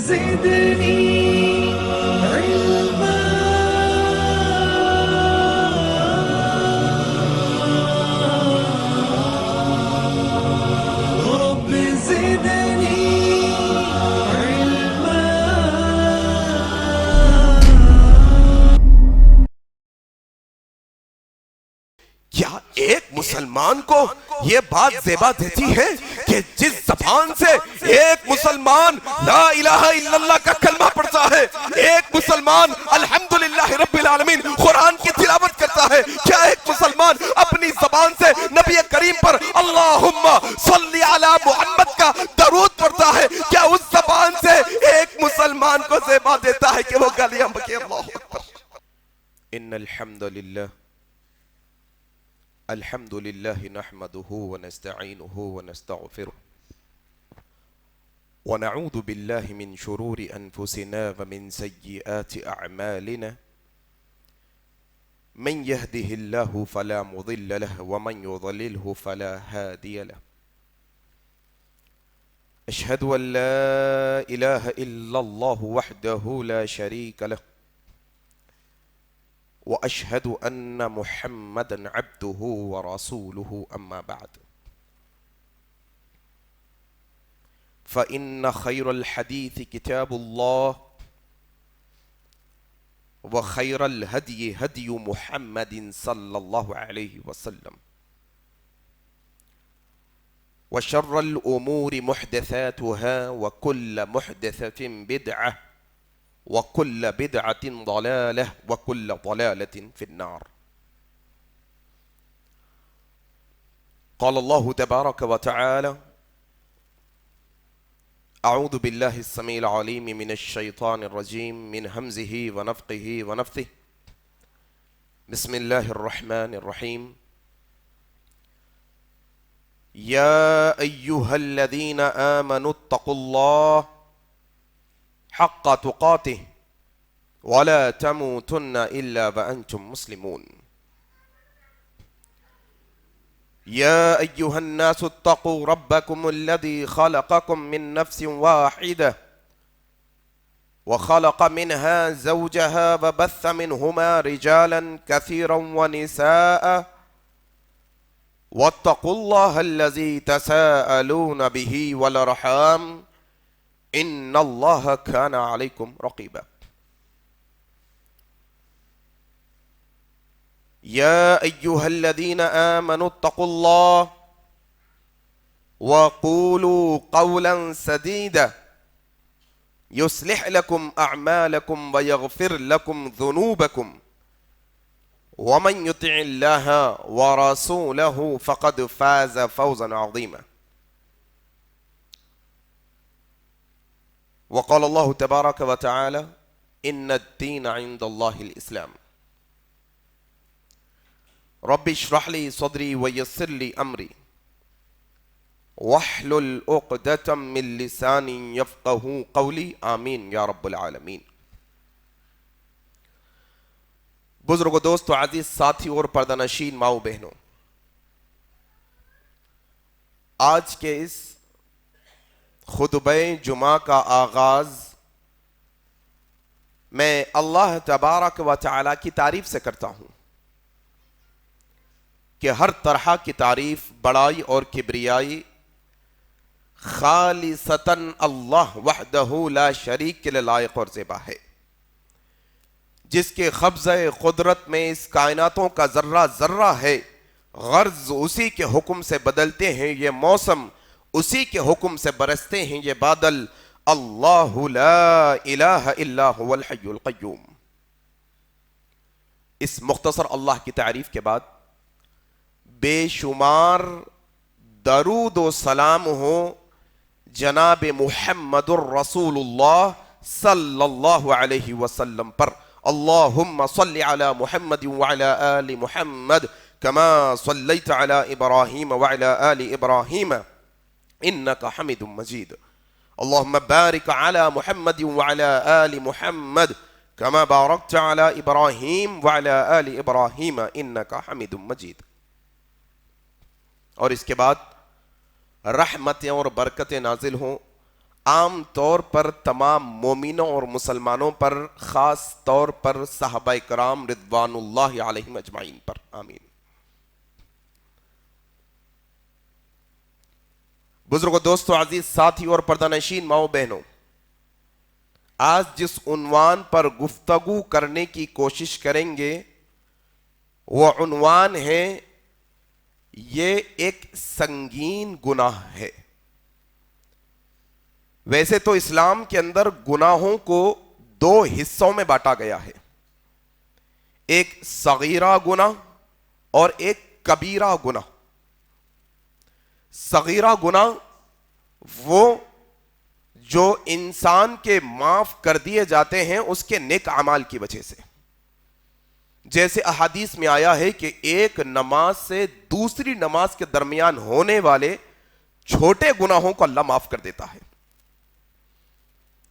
زدني علما رب زدني علما. کیا ایک مسلمان کو یہ بات زیبا دیتی ہے کہ جس زبان سے ایک مسلمان لا الہ الا اللہ کا کلمہ پڑھتا ہے، ایک مسلمان الحمدللہ رب العالمین قرآن کی تلاوت کرتا ہے، کیا ایک مسلمان اپنی زبان سے نبی کریم پر اللہم صلی علی محمد کا درود پڑھتا ہے، کیا اس زبان سے ایک مسلمان کو زیبا دیتا ہے کہ وہ گالیاں بکے اللہ اکبر. ان الحمدللہ الحمد لله نحمده ونستعينه ونستغفره ونعوذ بالله من شرور أنفسنا ومن سيئات أعمالنا من يهده الله فلا مضل له ومن يضلله فلا هادي له. أشهد أن لا إله إلا الله وحده لا شريك له وأشهد أن محمدًا عبده ورسوله أما بعد فإن خير الحديث كتاب الله وخير الهدي هدي محمد صلى الله عليه وسلم وشر الأمور محدثاتها وكل محدثة بدعة وكل بدعة ضلالة وكل ضلالة في النار. قال الله تبارك وتعالى: أعوذ بالله السميع العليم من الشيطان الرجيم من همزه ونفخه ونفثه. بسم الله الرحمن الرحيم. يا أيها الذين آمنوا اتقوا الله حق تقاته ولا تموتن إلا وأنتم مسلمون. يا أيها الناس اتقوا ربكم الذي خلقكم من نفس واحدة وخلق منها زوجها وبث منهما رجالا كثيرا ونساء واتقوا الله الذي تساءلون به والأرحام إن الله كان عليكم رقيبا. يا أيها الذين آمنوا اتقوا الله وقولوا قولا سديدا يصلح لكم أعمالكم ويغفر لكم ذنوبكم ومن يطع الله ورسوله فقد فاز فوزا عظيما. وقال الله تبارك وتعالى: إن الدين عند الله الإسلام. رب اشرح لي صدري ويسر لي أمري واحلل عقدة من لساني يفقهوا قولي آمين يا رب العالمين. بزرگ و دوست و عزیز ساتھی اور پردہ نشین ماؤں بہنوں، آج کے اس خطبہ جمعہ کا آغاز میں اللہ تبارک و تعالی کی تعریف سے کرتا ہوں کہ ہر طرح کی تعریف، بڑائی اور کبریائی خالصتاً اللہ وحدہ لا شریک کے لائق اور زیبا ہے، جس کے قبضہ قدرت میں اس کائناتوں کا ذرہ ذرہ ہے. غرض اسی کے حکم سے بدلتے ہیں یہ موسم، اسی کے حکم سے برستے ہیں یہ بادل. اللہ لا الہ الا هو الحی القیوم. اس مختصر اللہ کی تعریف کے بعد بے شمار درود و سلام ہو جناب محمد الرسول اللہ صلی اللہ علیہ وسلم پر. اللہم صلی علی محمد وعلی آل محمد کما صلیت علی ابراہیم وعلی آل ابراہیم انکا حمید مجید. اللہم بارک علی محمد وعلی آل محمد کما بارکت علی ابراہیم وعلی آل ابراہیم انکا حمید مجید. اور اس کے بعد رحمتیں اور برکتیں نازل ہوں عام طور پر تمام مومنوں اور مسلمانوں پر، خاص طور پر صحابہ کرام رضوان اللہ علیہم اجمعین پر، آمین۔ بزرگوں، دوستو، عزیز ساتھی اور پردہ نشین ماؤں بہنوں، آج جس عنوان پر گفتگو کرنے کی کوشش کریں گے وہ عنوان ہے یہ ایک سنگین گناہ ہے۔ ویسے تو اسلام کے اندر گناہوں کو دو حصوں میں بانٹا گیا ہے، ایک صغیرہ گناہ اور ایک کبیرہ گناہ۔ صغیرہ گناہ وہ جو انسان کے معاف کر دیے جاتے ہیں اس کے نیک اعمال کی وجہ سے، جیسے احادیث میں آیا ہے کہ ایک نماز سے دوسری نماز کے درمیان ہونے والے چھوٹے گناہوں کو اللہ معاف کر دیتا ہے۔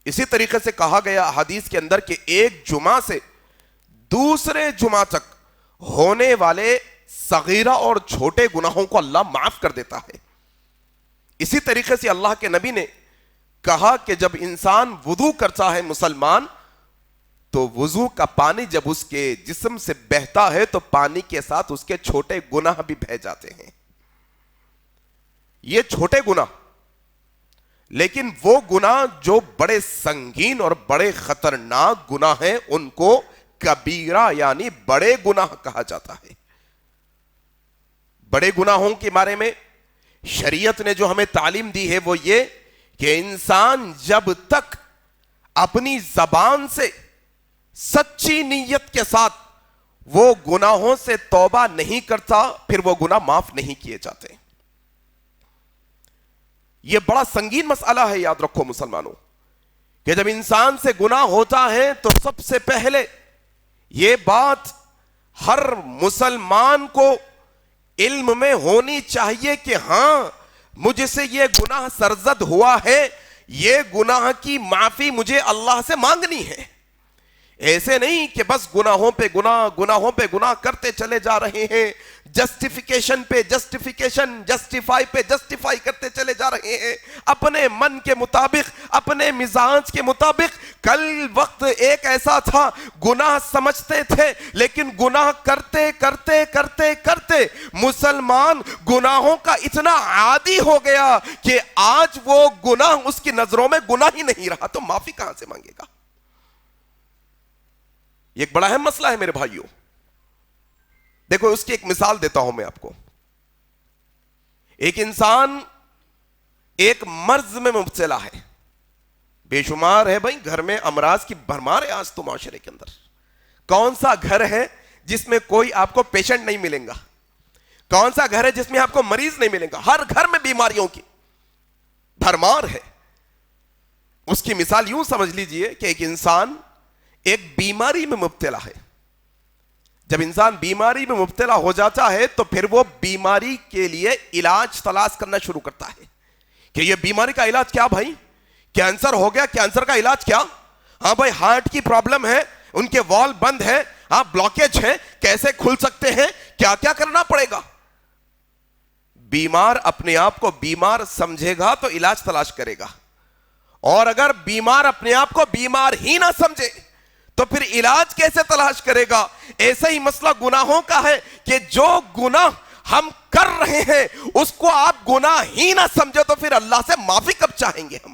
اسی طریقے سے کہا گیا احادیث کے اندر کہ ایک جمعہ سے دوسرے جمعہ تک ہونے والے صغیرہ اور چھوٹے گناہوں کو اللہ معاف کر دیتا ہے۔ اسی طریقے سے اللہ کے نبی نے کہا کہ جب انسان وضو کرتا ہے مسلمان، تو وضو کا پانی جب اس کے جسم سے بہتا ہے تو پانی کے ساتھ اس کے چھوٹے گناہ بھی بہہ جاتے ہیں۔ یہ چھوٹے گناہ، لیکن وہ گناہ جو بڑے سنگین اور بڑے خطرناک گناہ ہیں ان کو کبیرہ یعنی بڑے گناہ کہا جاتا ہے۔ بڑے گناہوں کے بارے میں شریعت نے جو ہمیں تعلیم دی ہے وہ یہ کہ انسان جب تک اپنی زبان سے سچی نیت کے ساتھ وہ گناہوں سے توبہ نہیں کرتا پھر وہ گناہ معاف نہیں کیے جاتے۔ یہ بڑا سنگین مسئلہ ہے، یاد رکھو مسلمانوں، کہ جب انسان سے گناہ ہوتا ہے تو سب سے پہلے یہ بات ہر مسلمان کو علم میں ہونی چاہیے کہ ہاں مجھ سے یہ گناہ سرزد ہوا ہے، یہ گناہ کی معافی مجھے اللہ سے مانگنی ہے۔ ایسے نہیں کہ بس گناہوں پہ گناہ کرتے چلے جا رہے ہیں، جسٹیفیکیشن پہ جسٹیفیکیشن، جسٹیفائی پہ جسٹیفائی کرتے چلے جا رہے ہیں، اپنے من کے مطابق، اپنے مزاج کے مطابق۔ کل وقت ایک ایسا تھا گناہ سمجھتے تھے لیکن گناہ کرتے کرتے کرتے کرتے مسلمان گناہوں کا اتنا عادی ہو گیا کہ آج وہ گناہ اس کی نظروں میں گناہ ہی نہیں رہا، تو معافی کہاں سے مانگے گا؟ یہ ایک بڑا اہم مسئلہ ہے میرے بھائیوں۔ دیکھو اس کی ایک مثال دیتا ہوں میں آپ کو۔ ایک انسان ایک مرض میں مبتلا ہے، بے شمار ہے بھائی، گھر میں امراض کی بھرمار ہے آج تو معاشرے کے اندر۔ کون سا گھر ہے جس میں کوئی آپ کو پیشنٹ نہیں ملے گا؟ کون سا گھر ہے جس میں آپ کو مریض نہیں ملے گا؟ ہر گھر میں بیماریوں کی بھرمار ہے۔ اس کی مثال یوں سمجھ لیجئے کہ ایک انسان ایک بیماری میں مبتلا ہے۔ جب انسان بیماری میں مبتلا ہو جاتا ہے تو پھر وہ بیماری کے لیے علاج تلاش کرنا شروع کرتا ہے کہ یہ بیماری کا علاج کیا بھائی؟ کینسر ہو گیا، کینسر کا علاج کیا؟ ہاں بھائی ہارٹ کی پرابلم ہے، ان کے وال بند ہے، ہاں بلاکیج ہے، کیسے کھل سکتے ہیں، کیا کیا کرنا پڑے گا؟ بیمار اپنے آپ کو بیمار سمجھے گا تو علاج تلاش کرے گا، اور اگر بیمار اپنے آپ کو بیمار ہی نہ سمجھے تو پھر علاج کیسے تلاش کرے گا؟ ایسا ہی مسئلہ گناہوں کا ہے کہ جو گناہ ہم کر رہے ہیں اس کو آپ گناہ ہی نہ سمجھے تو پھر اللہ سے معافی کب چاہیں گے ہم؟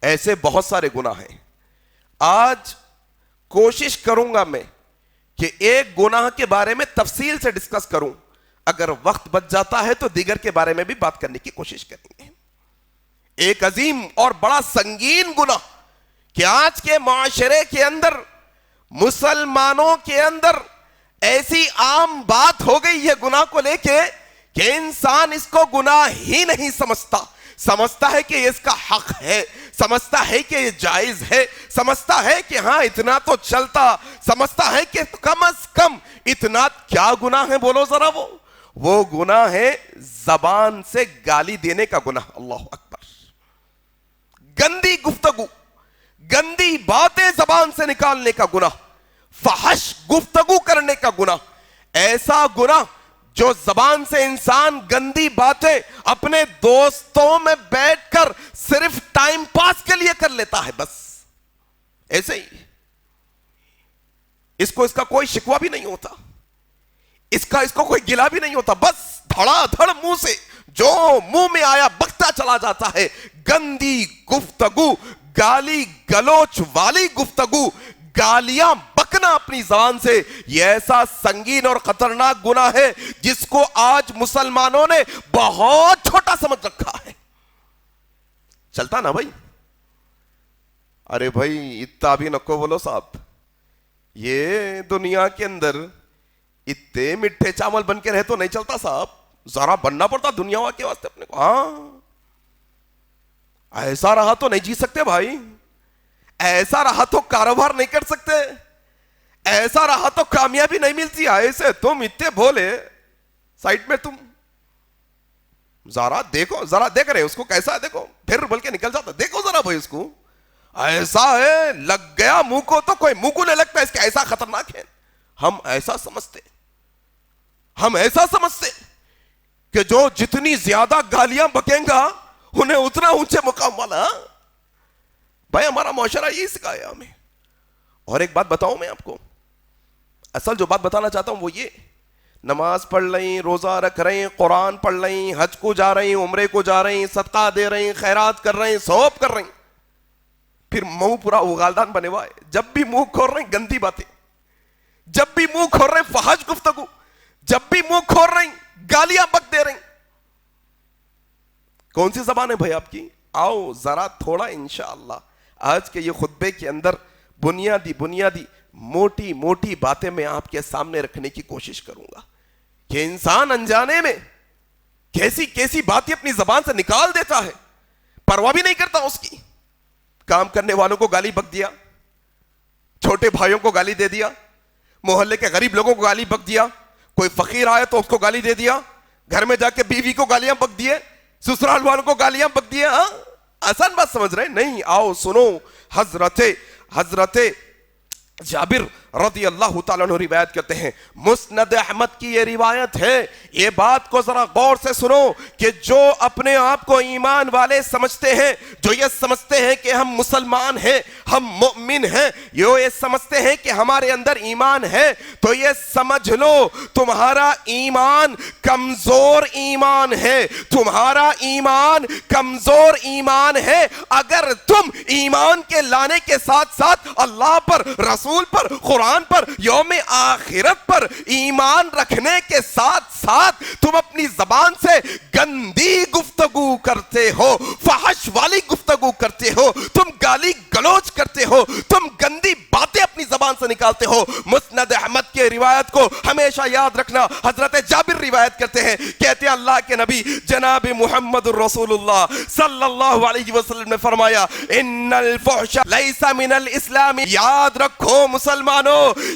ایسے بہت سارے گناہ ہیں۔ آج کوشش کروں گا میں کہ ایک گناہ کے بارے میں تفصیل سے ڈسکس کروں، اگر وقت بچ جاتا ہے تو دیگر کے بارے میں بھی بات کرنے کی کوشش کریں گے۔ ایک عظیم اور بڑا سنگین گناہ کہ آج کے معاشرے کے اندر مسلمانوں کے اندر ایسی عام بات ہو گئی ہے گناہ کو لے کے کہ انسان اس کو گناہ ہی نہیں سمجھتا ہے کہ اس کا حق ہے، سمجھتا ہے کہ یہ جائز ہے، سمجھتا ہے کہ ہاں اتنا تو چلتا، سمجھتا ہے کہ کم از کم اتنا کیا گناہ ہے بولو ذرا؟ وہ گناہ ہے زبان سے گالی دینے کا گناہ۔ اللہ اکبر! گندی گفتگو، گندی باتیں زبان سے نکالنے کا گناہ، فحش گفتگو کرنے کا گناہ، ایسا گناہ جو زبان سے انسان گندی باتیں اپنے دوستوں میں بیٹھ کر صرف ٹائم پاس کے لیے کر لیتا ہے، بس ایسے ہی، اس کا کوئی شکوہ بھی نہیں ہوتا، اس کو کوئی گلا بھی نہیں ہوتا، بس دھڑا دھڑ منہ سے جو منہ میں آیا بکتا چلا جاتا ہے، گندی گفتگو، گالی گلوچ والی گفتگو، گالیاں بکنا اپنی زبان سے، یہ ایسا سنگین اور خطرناک گناہ ہے جس کو آج مسلمانوں نے بہت چھوٹا سمجھ رکھا ہے۔ چلتا نا بھائی؟ ارے بھائی اتنا بھی نکو بولو صاحب، یہ دنیا کے اندر اتنے مٹھے چاول بن کے رہے تو نہیں چلتا صاحب، ذرا بننا پڑتا دنیا کے واسطے اپنے کو۔ ہاں ایسا رہا تو نہیں جی سکتے بھائی، ایسا رہا تو کاروبار نہیں کر سکتے، ایسا رہا تو کامیابی نہیں ملتی۔ ایسے تم اتنے بھولے، سائٹ میں تم ذرا دیکھو، ذرا دیکھ رہے اس کو کیسا ہے، دیکھو پھر بول کے نکل جاتا، دیکھو ذرا بھائی اس کو، ایسا ہے لگ گیا منہ کو تو کوئی منہ کو نہیں لگتا، اس کا ایسا خطرناک ہے۔ ہم ایسا سمجھتے کہ جو جتنی زیادہ گالیاں بکیں گا انہیں اتنا اونچے مقام والا۔ بھائی ہمارا معاشرہ یہی سکھایا ہمیں۔ اور ایک بات بتاؤں میں آپ کو، اصل جو بات بتانا چاہتا ہوں وہ یہ، نماز پڑھ رہی، روزہ رکھ رہی، قرآن پڑھ رہی، حج کو جا رہی، عمرے کو جا رہی، صدقہ دے رہی، خیرات کر رہی، ثواب کر رہی، پھر منہ پورا اغالدان بنے ہوا ہے، جب بھی منہ کھول رہے ہیں گندی باتیں، جب بھی منہ کھول رہے ہیں فحش گفتگو، جب بھی منہ کھول رہے ہیں گالیاں بک دے رہے ہیں۔ کون سی زبان ہے بھائی آپ کی؟ آؤ ذرا تھوڑا انشاءاللہ آج کے یہ خطبے کے اندر بنیادی موٹی موٹی باتیں میں آپ کے سامنے رکھنے کی کوشش کروں گا کہ انسان انجانے میں کیسی باتیں اپنی زبان سے نکال دیتا ہے، پرواہ بھی نہیں کرتا اس کی۔ کام کرنے والوں کو گالی بک دیا، چھوٹے بھائیوں کو گالی دے دیا، محلے کے غریب لوگوں کو گالی بک دیا، کوئی فقیر آئے تو اس کو گالی دے دیا، گھر میں جا کے بیوی کو گالیاں بک دیے، سسرال والوں کو گالیاں بک دیے۔ ہاں آسان بات سمجھ رہے ہیں؟ نہیں، آؤ سنو، حضرت جابر رضی اللہ تعالیٰ عنہ روایت کرتے ہیں، مسند احمد کی یہ روایت ہے، یہ بات کو ذرا غور سے سنو کہ جو اپنے آپ کو ایمان والے سمجھتے ہیں، جو یہ سمجھتے ہیں کہ ہم مسلمان ہیں، ہم مؤمن ہیں، یہ سمجھتے ہیں کہ ہمارے اندر ایمان ہے، تو یہ سمجھ لو تمہارا ایمان کمزور ایمان ہے، تمہارا ایمان کمزور ایمان ہے۔ اگر تم ایمان کے لانے کے ساتھ ساتھ اللہ پر، رسول پر، قرآن پر، یوم آخرت پر ایمان رکھنے کے ساتھ ساتھ تم اپنی زبان سے گندی گفتگو کرتے ہو، فحش والی گفتگو کرتے ہو، تم گالی گلوچ کرتے ہو، تم گندی باتیں اپنی زبان سے نکالتے ہو، مسند احمد کے روایت کو ہمیشہ یاد رکھنا۔ حضرت جابر روایت کرتے ہیں، کہتے ہیں اللہ کے نبی جناب محمد الرسول اللہ صلی اللہ علیہ وسلم نے فرمایا، ان الفحش لیس من الاسلام۔ یاد رکھو مسلمانوں،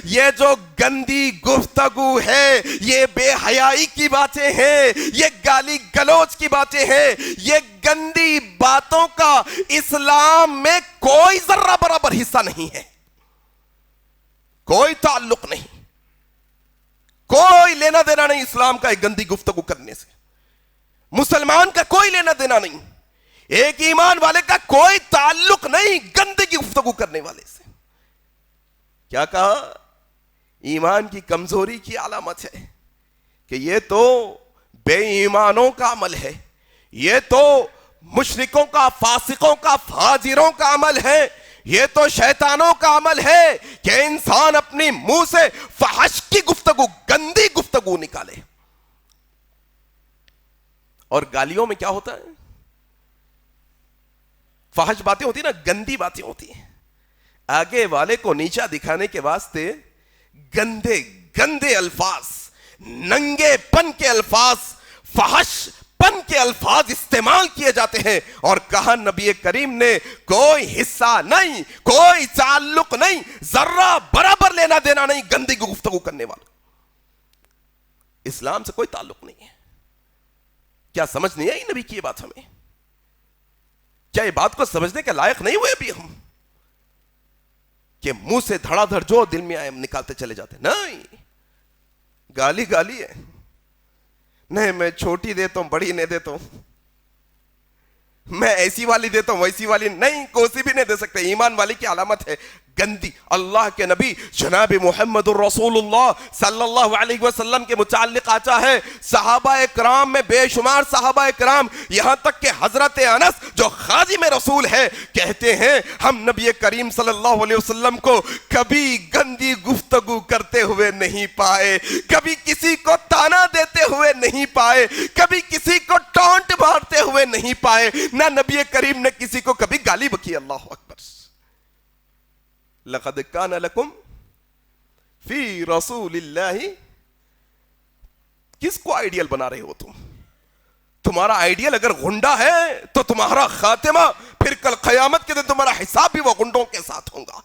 یہ جو گندی گفتگو ہے، یہ بے حیائی کی باتیں ہیں، یہ گالی گلوچ کی باتیں ہیں، یہ گندی باتوں کا اسلام میں کوئی ذرہ برابر حصہ نہیں ہے، کوئی تعلق نہیں، کوئی لینا دینا نہیں اسلام کا ایک گندی گفتگو کرنے سے، مسلمان کا کوئی لینا دینا نہیں، ایک ایمان والے کا کوئی تعلق نہیں گندگی گفتگو کرنے والے سے۔ کیا کہا؟ ایمان کی کمزوری کی علامت ہے کہ یہ تو بے ایمانوں کا عمل ہے، یہ تو مشرکوں کا، فاسقوں کا، فاجروں کا عمل ہے، یہ تو شیطانوں کا عمل ہے کہ انسان اپنی منہ سے فحش کی گفتگو، گندی گفتگو نکالے۔ اور گالیوں میں کیا ہوتا ہے؟ فحش باتیں ہوتی نا، گندی باتیں ہوتی ہیں، آگے والے کو نیچا دکھانے کے واسطے گندے گندے الفاظ، ننگے پن کے الفاظ، فحش پن کے الفاظ استعمال کیے جاتے ہیں۔ اور کہا نبی کریم نے کوئی حصہ نہیں، کوئی تعلق نہیں، ذرہ برابر لینا دینا نہیں گندی گفتگو کرنے والا، اسلام سے کوئی تعلق نہیں ہے۔ کیا سمجھ نہیں آئی نبی کی یہ بات ہمیں؟ کیا یہ بات کو سمجھنے کے لائق نہیں ہوئے ابھی ہم کہ منہ سے دھڑا دھڑ جو دل میں آئے نکالتے چلے جاتے؟ نہیں، گالی گالی ہے، نہیں میں چھوٹی دیتا ہوں بڑی نہیں دیتا ہوں, میں ایسی والی دیتا ہوں ویسی والی نہیں, کوسی بھی نہیں دے سکتے. ایمان والی کی علامت ہے گندی. اللہ کے نبی جناب محمد الرسول اللہ صلی اللہ علیہ وسلم کے متعلق آتا ہے, صحابہ کرام میں بے شمار صحابہ کرام, یہاں تک کہ حضرت انس جو خادم رسول ہے کہتے ہیں ہم نبی کریم صلی اللہ علیہ وسلم کو کبھی گندی گفتگو کرتے ہوئے نہیں پائے, کبھی کسی کو تانا دیتے ہوئے نہیں پائے, کبھی کسی کو ٹونٹ مارتے ہوئے نہیں پائے, نہ نبی کریم نے کسی کو کبھی گالی بکی. اللہ اکبر. لقد کان لکم فی رسول اللہ, کس کو آئیڈیل بنا رہے ہو تم؟ تمہارا آئیڈیل اگر غنڈا ہے تو تمہارا خاتمہ پھر کل قیامت کے دن تمہارا حساب بھی وہ غنڈوں کے ساتھ ہوگا.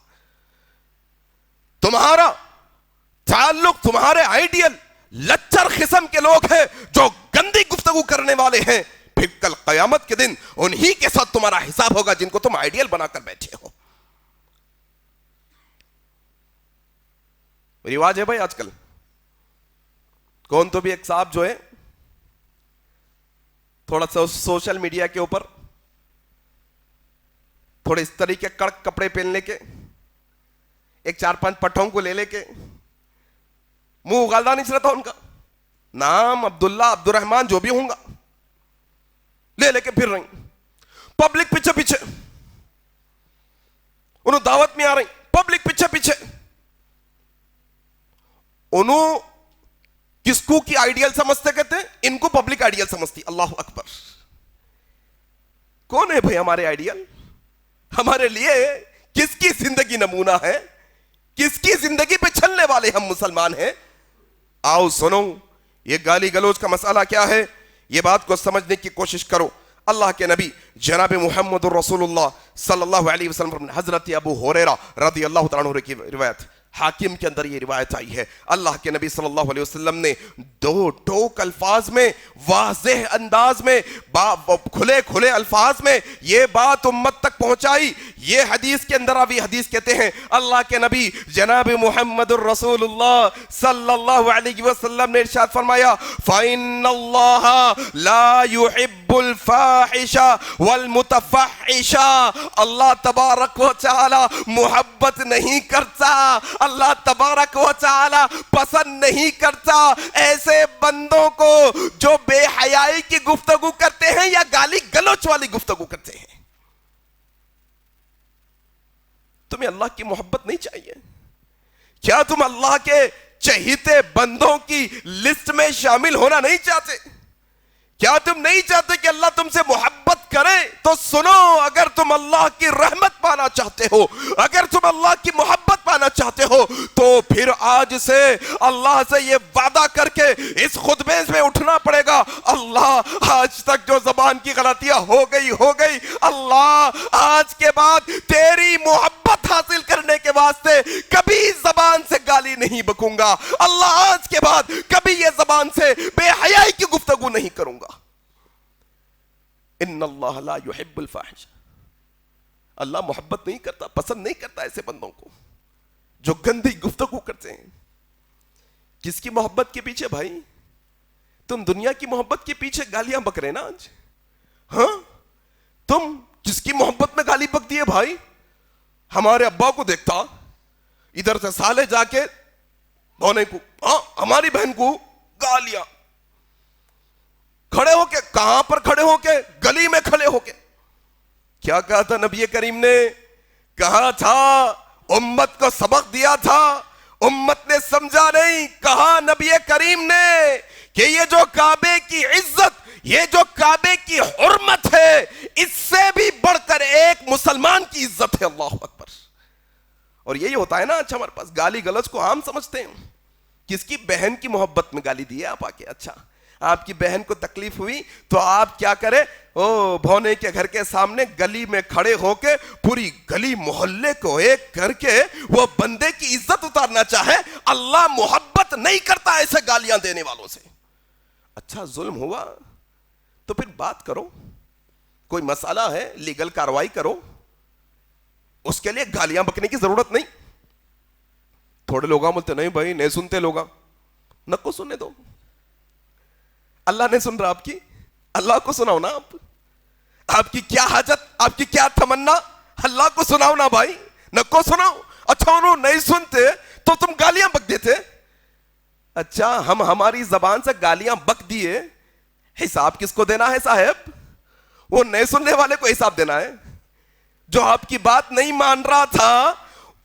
تمہارا تعلق, تمہارے آئیڈیل لچر قسم کے لوگ ہیں جو گندی گفتگو کرنے والے ہیں, پھر کل قیامت کے دن انہی کے ساتھ تمہارا حساب ہوگا جن کو تم آئیڈیل بنا کر بیٹھے ہو. رواج ہے بھائی آج کل, کون تو بھی ایک صاحب جو ہے تھوڑا سا سوشل میڈیا کے اوپر تھوڑے اس طریقے کڑک کپڑے پہننے کے, ایک 4-5 پٹھوں کو لے کے, منہ اگالدہ نہیں چلتا ان کا, نام عبداللہ عبد الرحمن جو بھی ہوں گا, لے کے پھر رہی پبلک پیچھے پیچھے, انہوں دعوت میں آ رہی پبلک پیچھے پیچھے. انہوں کس کو کی آئیڈیل سمجھتے کہتے ہیں, ان کو پبلک آئیڈیل سمجھتی. اللہ اکبر. کون ہے بھئی ہمارے آئیڈیل؟ ہمارے لیے کس کی زندگی نمونہ ہے, کس کی زندگی پہ چلنے والے ہم مسلمان ہیں؟ آؤ سنو, یہ گالی گلوچ کا مسئلہ کیا ہے, یہ بات کو سمجھنے کی کوشش کرو. اللہ کے نبی جناب محمد الرسول اللہ صلی اللہ علیہ وسلم, حضرت ابو ہریرہ رضی اللہ تعالیٰ عنہ کی روایت, حاکم کے اندر یہ روایت آئی ہے, اللہ کے نبی صلی اللہ علیہ وسلم نے 2 ٹوک الفاظ میں, واضح انداز میں, کھلے کھلے الفاظ میں یہ بات امت تک پہنچائی. یہ حدیث کے اندر ابھی حدیث کہتے ہیں اللہ کے نبی جناب محمد الرسول اللہ صلی اللہ علیہ وسلم نے ارشاد فرمایا, فَإِنَّ اللَّهَ لَا يُحِبُّ الْفَاحِشَ وَالْمُتَفَحِّشَ, اللہ تبارک و تعالی محبت نہیں کرتا, اللہ تبارک و تعالی پسند نہیں کرتا ایسے بندوں کو جو بے حیائی کی گفتگو کرتے ہیں یا گالی گلوچ والی گفتگو کرتے ہیں. تمہیں اللہ کی محبت نہیں چاہیے؟ کیا تم اللہ کے چہیتے بندوں کی لسٹ میں شامل ہونا نہیں چاہتے؟ کیا تم نہیں چاہتے کہ اللہ تم سے محبت کرے؟ تو سنو, اگر تم اللہ کی رحمت پانا چاہتے ہو, اگر تم اللہ کی محبت پانا چاہتے ہو, تو پھر آج سے اللہ سے یہ وعدہ کر کے اس خطبے میں اٹھنا پڑے گا, اللہ آج تک جو زبان کی غلطیاں ہو گئی, اللہ آج کے بعد تیری محبت حاصل کرنے کے واسطے کبھی زبان سے گالی نہیں بکوں گا, اللہ آج کے بعد کبھی یہ زبان سے بے حیائی کی گفتگو نہیں کروں گا. ان اللہ لا يحب الفاحش, اللہ محبت نہیں کرتا, پسند نہیں کرتا ایسے بندوں کو جو گندی گفتگو کرتے ہیں. کس کی محبت کے پیچھے بھائی؟ تم دنیا کی محبت کے پیچھے گالیاں بک رہے نا آج. ہاں, تم کس کی محبت میں گالی بک دیے بھائی؟ ہمارے ابا کو دیکھتا ادھر سے سالے جا کے بونے کو, ہماری بہن کو گالیاں, کھڑے ہو کے, کہاں پر کھڑے ہو کے؟ گلی میں کھڑے ہو کے. کیا کہا تھا نبی کریم نے؟ کہا تھا, امت کو سبق دیا تھا, امت نے سمجھا نہیں. کہا نبی کریم نے کہ یہ جو کعبے کی عزت, یہ جو کعبے کی حرمت ہے, اس سے بھی بڑھ کر ایک مسلمان کی عزت ہے. اللہ اکبر. اور یہی ہوتا ہے نا, اچھا ہمارے پاس گالی گلوچ کو عام سمجھتے ہیں. کس کی بہن کی محبت میں گالی دی ہے آپ آ کے؟ اچھا آپ کی بہن کو تکلیف ہوئی تو آپ کیا کرے, بھونے کے گھر کے سامنے گلی میں کھڑے ہو کے پوری گلی محلے کو ایک کر کے وہ بندے کی عزت اتارنا چاہے. اللہ محبت نہیں کرتا ایسے گالیاں دینے والوں سے. اچھا ظلم ہوا تو پھر بات کرو, کوئی مسئلہ ہے لیگل کاروائی کرو, اس کے لیے گالیاں بکنے کی ضرورت نہیں. تھوڑے لوگ بولتے نہیں بھائی نہیں سنتے لوگ, نہ کو سننے دو. اللہ نے سن رہا آپ کی؟ اللہ کو سناؤ نا آپ کی کیا حاجت، آپ کی کیا تمنا، اللہ کو سناؤ نا بھائی، نہ کو سناؤ۔ اچھا انہوں نہیں سنتے تو تم گالیاں بک دیتے؟ اچھا ہم ہماری زبان سے گالیاں بک دیے، حساب کس کو دینا ہے صاحب؟ وہ نہیں سننے والے کو حساب دینا ہے۔ جو آپ کی بات نہیں مان رہا تھا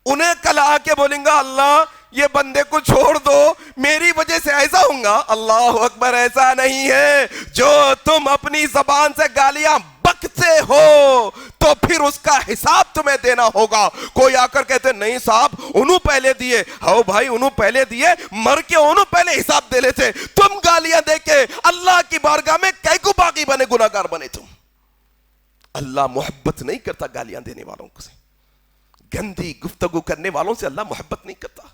انہیں کل آ کے بولیں گا اللہ یہ بندے کو چھوڑ دو، میری وجہ سے ایسا ہوں گا۔ اللہ اکبر، ایسا نہیں ہے۔ جو تم اپنی زبان سے گالیاں بکتے ہو تو پھر اس کا حساب تمہیں دینا ہوگا۔ کوئی آ کر کہتے نہیں صاحب انہوں پہلے دیے، ہو بھائی انہوں پہلے دیے، مر کے انہوں پہلے حساب دے لیتے۔ تم گالیاں دے کے اللہ کی بارگاہ میں کئی کو باقی بنے، گناہگار بنے تم۔ اللہ محبت نہیں کرتا گالیاں دینے والوں سے، گندی گفتگو کرنے والوں سے اللہ محبت نہیں کرتا۔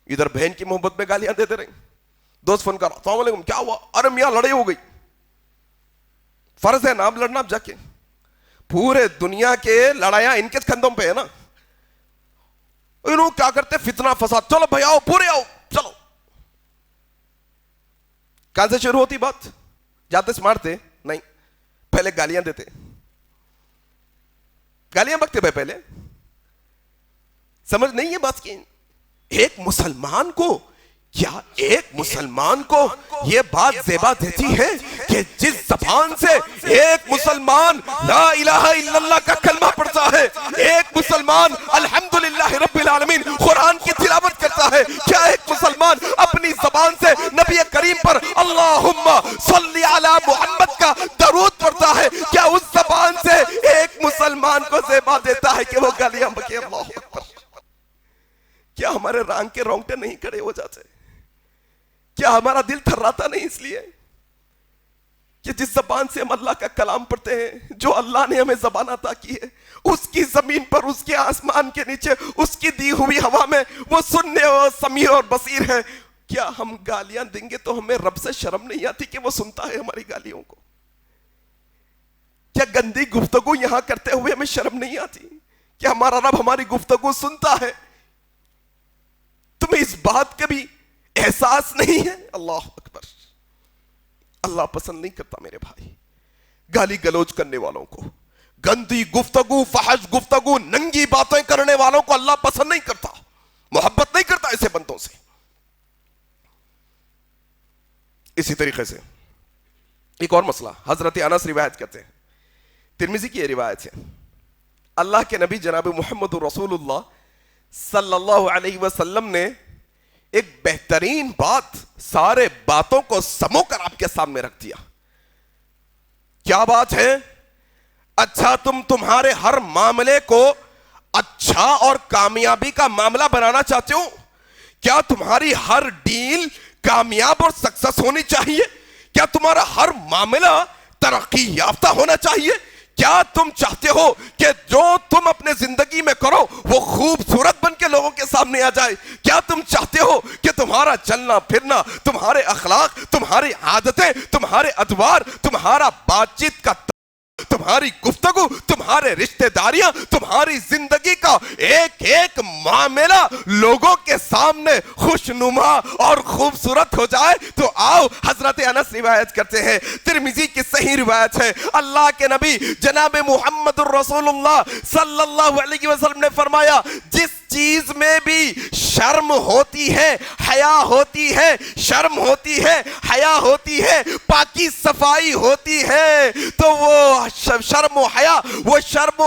ادھر بہن کی محبت میں گالیاں دیتے رہے، دوست فون کر السلام علیکم کیا ہوا، ارے میاں لڑائی ہو گئی۔ فرض ہے نام لڑنا، اب جا کے پورے دنیا کے لڑائیاں ان کے کندھوں پہ ہے نا۔ انہوں کیا کرتے، فتنہ فساد، چلو بھائی آؤ پورے آؤ، چلو۔ کہاں سے شروع ہوتی بات؟ جاتے سے مارتے نہیں، پہلے گالیاں دیتے، گالیاں بکتے بھائی پہلے۔ سمجھ نہیں ہے بات کی؟ ایک مسلمان کو یہ بات زیبا دیتی ہے کہ جس زبان سے ایک مسلمان لا الہ الا اللہ کا کلمہ پڑھتا ہے، ایک مسلمان الحمدللہ رب العالمین قرآن کی تلاوت کرتا ہے، کیا ایک مسلمان اپنی زبان سے نبی کریم پر اللہم صلی علی محمد کا درود پڑھتا ہے، کیا اس زبان سے ایک مسلمان کو زیبا دیتا ہے کہ وہ گالیاں بکے؟ اللہ اکبر۔ کیا ہمارے رانگ کے رونگٹے نہیں کھڑے ہو جاتے؟ کیا ہمارا دل تھراتا نہیں اس لیے کہ جس زبان سے ہم اللہ کا کلام پڑھتے ہیں، جو اللہ نے ہمیں زبان عطا کی ہے، اس کی زمین پر، اس کے آسمان کے نیچے، اس کی دی ہوئی ہوا میں وہ سننے اور سمیع اور بصیر ہے؟ کیا ہم گالیاں دیں گے تو ہمیں رب سے شرم نہیں آتی کہ وہ سنتا ہے ہماری گالیوں کو؟ کیا گندی گفتگو یہاں کرتے ہوئے ہمیں شرم نہیں آتی؟ کیا ہمارا رب ہماری گفتگو سنتا ہے؟ تمہیں اس بات کا بھی احساس نہیں ہے؟ اللہ اکبر۔ اللہ پسند نہیں کرتا میرے بھائی گالی گلوچ کرنے والوں کو، گندی گفتگو، فحش گفتگو، ننگی باتیں کرنے والوں کو اللہ پسند نہیں کرتا، محبت نہیں کرتا ایسے بندوں سے۔ اسی طریقے سے ایک اور مسئلہ، حضرت انس روایت کرتے ہیں، ترمذی کی یہ روایت ہے، اللہ کے نبی جناب محمد رسول اللہ صلی اللہ علیہ وسلم نے ایک بہترین بات سارے باتوں کو سمو کر آپ کے سامنے رکھ دیا۔ کیا بات ہے؟ اچھا تمہارے ہر معاملے کو اچھا اور کامیابی کا معاملہ بنانا چاہتے ہو؟ کیا تمہاری ہر ڈیل کامیاب اور سکسس ہونی چاہیے؟ کیا تمہارا ہر معاملہ ترقی یافتہ ہونا چاہیے؟ کیا تم چاہتے ہو کہ جو تم اپنے زندگی میں کرو وہ خوبصورت بن کے لوگوں کے سامنے آ جائے؟ کیا تم چاہتے ہو کہ تمہارا چلنا پھرنا، تمہارے اخلاق، تمہاری عادتیں، تمہارے ادوار، تمہارا بات چیت کا، تمہاری گفتگو، تمہارے رشتہ داریاں، تمہاری زندگی کا ایک ایک معاملہ لوگوں کے سامنے خوشنما اور خوبصورت ہو جائے؟ تو آؤ، حضرت انس روایت کرتے ہیں، ترمذی کی صحیح روایت ہے، اللہ کے نبی جناب محمد الرسول اللہ صلی اللہ علیہ وسلم نے فرمایا، جس چیز میں بھی شرم ہوتی ہے، حیا ہوتی ہے، شرم ہوتی ہے، حیا ہوتی ہے، پاکی صفائی ہوتی ہے، تو وہ شرم و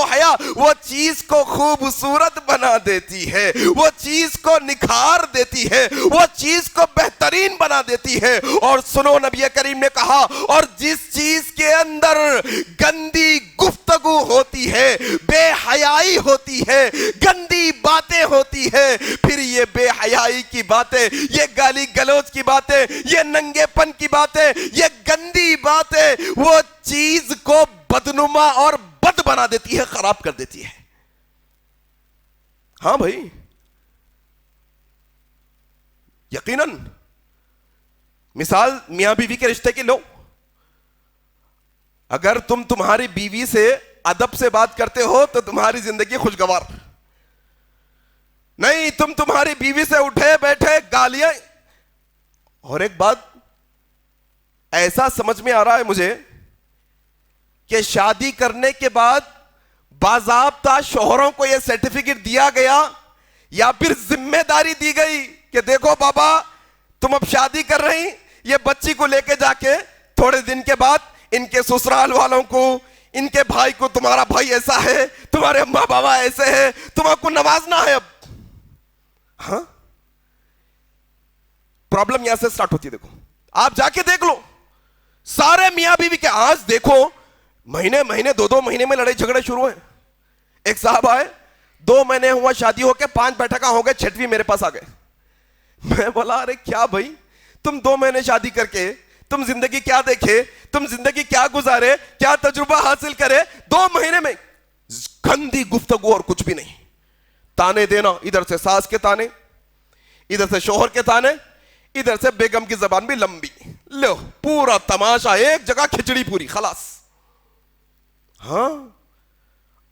حیا وہ چیز کو خوبصورت بنا دیتی ہے، وہ چیز کو نکھار دیتی ہے، وہ چیز کو بہترین بنا دیتی ہے۔ اور سنو، نبی کریم نے کہا، اور جس چیز کے اندر گندی گفتگو ہوتی ہے، بے حیائی ہوتی ہے، گندی باتیں ہوتی ہے، پھر یہ بے حیائی کی باتیں، یہ گالی گلوچ کی باتیں، یہ ننگے پن کی باتیں، یہ گندی باتیں وہ چیز کو بدنما اور بد بنا دیتی ہے، خراب کر دیتی ہے۔ ہاں بھائی، یقیناً مثال میاں بیوی کے رشتے کی لو، اگر تم تمہاری بیوی سے ادب سے بات کرتے ہو تو تمہاری زندگی خوشگوار نہیں، تمہاری بیوی سے اٹھے بیٹھے گالیاں اور ایک بات ایسا سمجھ میں آ رہا ہے مجھے کہ شادی کرنے کے بعد باضابطہ شوہروں کو یہ سرٹیفکیٹ دیا گیا یا پھر ذمہ داری دی گئی کہ دیکھو بابا تم اب شادی کر رہی, یہ بچی کو لے کے جا کے تھوڑے دن کے بعد ان کے سسرال والوں کو, ان کے بھائی کو, تمہارا بھائی ایسا ہے, تمہارے اماں بابا ایسے ہیں, تم آپ کو نوازنا ہے اب. ہاں پرابلم یہاں سے سٹارٹ ہوتی ہے. دیکھو آپ جا کے دیکھ لو سارے میاں بیوی کے آج دیکھو مہینے دو مہینے میں لڑائی جھگڑے شروع ہیں. ایک صاحب آئے 2 مہینے ہوا شادی ہو کے 5 بیٹھکاں ہو گئے, 6ویں میرے پاس آ گئے. میں بولا ارے کیا بھائی تم 2 مہینے شادی کر کے تم زندگی کیا دیکھے, تم زندگی کیا گزارے, کیا تجربہ حاصل کرے, 2 مہینے میں گندی گفتگو اور کچھ بھی نہیں. تانے دینا, ادھر سے ساس کے تانے, ادھر سے شوہر کے تانے, ادھر سے بیگم کی زبان بھی لمبی. لو پورا تماشا ایک جگہ, کھچڑی پوری خلاص. ہاں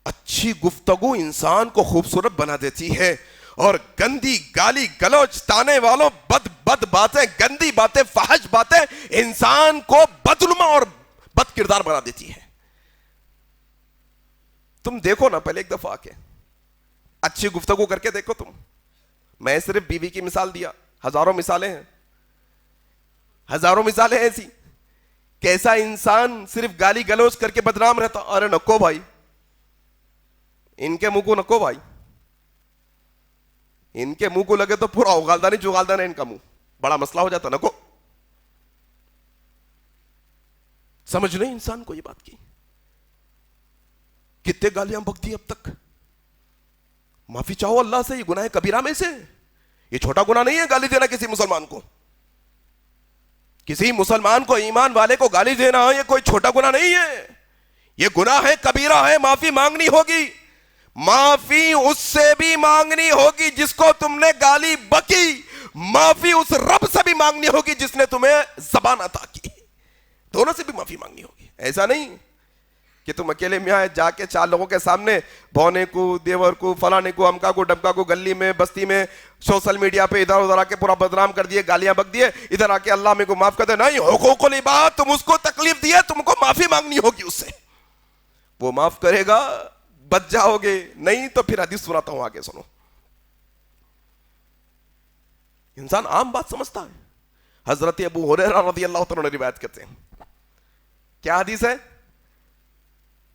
اچھی گفتگو انسان کو خوبصورت بنا دیتی ہے, اور گندی گالی گلوچ تانے والوں بد باتیں, گندی باتیں, فحش باتیں انسان کو بدنما اور بد کردار بنا دیتی ہے. تم دیکھو نا پہلے ایک دفعہ آ کے اچھی گفتگو کر کے دیکھو. تم میں صرف بیوی کی مثال دیا, ہزاروں مثالیں ہیں, ہزاروں مثالیں ایسی. کیسا انسان صرف گالی گلوچ کر کے بدنام رہتا. ارے نکو بھائی, ان کے منہ کو نکو بھائی, ان کے منہ کو لگے تو پورا اگالدہ نہیں جگالدہ نہیں, ان کا منہ بڑا مسئلہ ہو جاتا. نکو, سمجھ نہیں انسان کو یہ بات کی. کتنے گالیاں بک دی اب تک. معافی چاہو اللہ سے, یہ گناہ کبیرہ میں سے, یہ چھوٹا گناہ نہیں ہے گالی دینا کسی مسلمان کو. کسی مسلمان کو, ایمان والے کو گالی دینا یہ کوئی چھوٹا گناہ نہیں ہے, یہ گناہ ہے کبیرہ ہے. معافی مانگنی ہوگی, معافی اس سے بھی مانگنی ہوگی جس کو تم نے گالی بکی, معافی اس رب سے بھی مانگنی ہوگی جس نے تمہیں زبان عطا کی. دونوں سے بھی معافی مانگنی ہوگی. ایسا نہیں کہ تم اکیلے میں آئے جا کے 4 لوگوں کے سامنے بونے کو, دیور کو, فلانے کو, امکا کو, ڈمکا کو, گلی میں بستی میں سوشل میڈیا پہ ادھر ادھر آ کے پورا بدنام کر دیے, گالیاں بک دیے, ادھر آ کے اللہ میں کو معاف کر دے. نہیں, حقوق العباد, تم اس کو تکلیف دیے, تم کو معافی مانگنی ہوگی اس سے. وہ معاف کرے گا, بچ جاؤ گے, نہیں تو پھر حدیث سناتا ہوں آگے سنو. انسان عام بات سمجھتا ہے. حضرت ابو ہریرہ رضی اللہ تعالیٰ عنہ روایت کرتے ہیں, کیا حدیث ہے,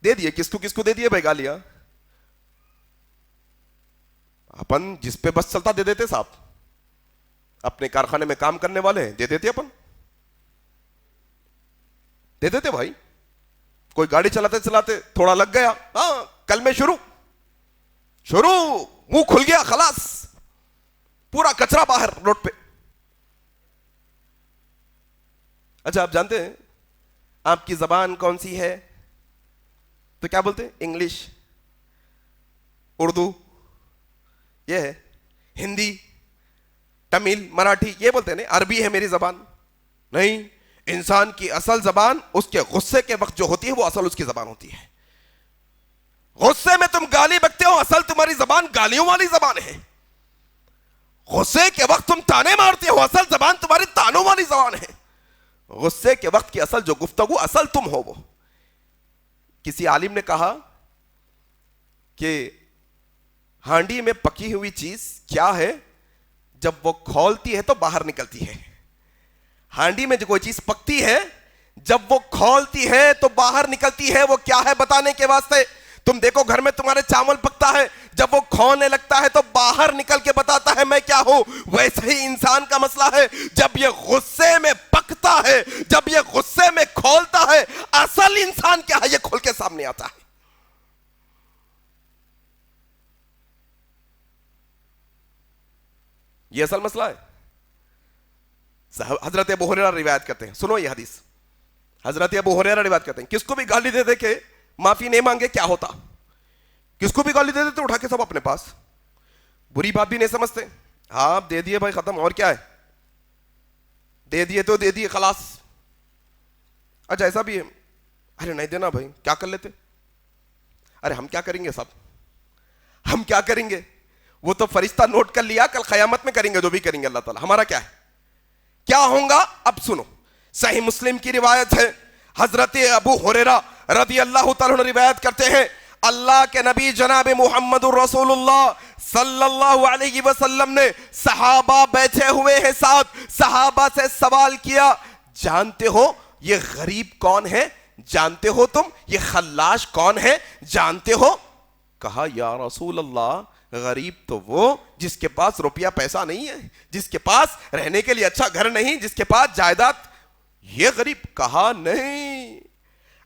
دے دیے کس کو دے دیے بھائی گالیاں. اپن جس پہ بس چلتا دے دیتے صاحب, اپنے کارخانے میں کام کرنے والے ہیں دے دیتے, اپن دے دیتے بھائی. کوئی گاڑی چلاتے چلاتے تھوڑا لگ گیا, ہاں کل میں شروع منہ کھل گیا, خلاص پورا کچرا باہر روڈ پہ. اچھا آپ جانتے ہیں آپ کی زبان کون سی ہے, تو کیا بولتے ہیں, انگلش, اردو, یہ ہے ہندی, تمل, مراٹھی, یہ بولتے ہیں نا عربی ہے میری زبان. نہیں, انسان کی اصل زبان اس کے غصے کے وقت جو ہوتی ہے وہ اصل اس کی زبان ہوتی ہے. غصے میں تم گالی بکتے ہو, اصل تمہاری زبان گالیوں والی زبان ہے. غصے کے وقت تم تانے مارتے ہو, اصل زبان تمہاری تانوں والی زبان ہے. غصے کے وقت کی اصل جو گفتگو اصل تم ہو وہ. کسی عالم نے کہا کہ ہانڈی میں پکی ہوئی چیز کیا ہے, جب وہ کھولتی ہے تو باہر نکلتی ہے. ہانڈی میں جو کوئی چیز پکتی ہے جب وہ کھولتی ہے تو باہر نکلتی ہے, وہ کیا ہے بتانے کے واسطے. تم دیکھو گھر میں تمہارے چاول پکتا ہے, جب وہ کھولنے لگتا ہے تو باہر نکل کے بتاتا ہے میں کیا ہوں. ویسے ہی انسان کا مسئلہ ہے, جب یہ غصے میں پکتا ہے, جب یہ غصے میں کھولتا ہے, اصل انسان کیا ہے یہ کھول کے سامنے آتا ہے. یہ اصل مسئلہ ہے. حضرت ابو ہریرہ روایت کرتے ہیں, سنو یہ حدیث. حضرت ابو ہریرہ روایت کرتے ہیں کس کو بھی گالی دے دے کے معافی نہیں مانگے کیا ہوتا. کس کو بھی گالی دے دیتے اٹھا کے سب اپنے پاس, بری بات بھی نہیں سمجھتے. ہاں دے دیے بھائی ختم, اور کیا ہے, دے دیے تو دے دیے خلاص. اچھا ایسا بھی ہے, ارے نہیں دینا بھائی کیا کر لیتے, ارے ہم کیا کریں گے صاحب, ہم کیا کریں گے, وہ تو فرشتہ نوٹ کر لیا, کل قیامت میں کریں گے جو بھی کریں گے اللہ تعالیٰ, ہمارا کیا ہے. کیا ہوگا اب سنو. صحیح مسلم کی روایت ہے, حضرت ابو ہریرہ رضی اللہ تعالیٰ عنہ روایت کرتے ہیں, اللہ کے نبی جناب محمد الرسول اللہ صلی اللہ علیہ وسلم نے صحابہ بیٹھے ہوئے ہیں ساتھ, صحابہ سے سوال کیا, جانتے ہو یہ غریب کون ہے؟ جانتے ہو تم یہ خلاش کون ہے؟ جانتے ہو؟ کہا یا رسول اللہ غریب تو وہ جس کے پاس روپیہ پیسہ نہیں ہے, جس کے پاس رہنے کے لیے اچھا گھر نہیں, جس کے پاس جائیداد, یہ غریب. کہا نہیں,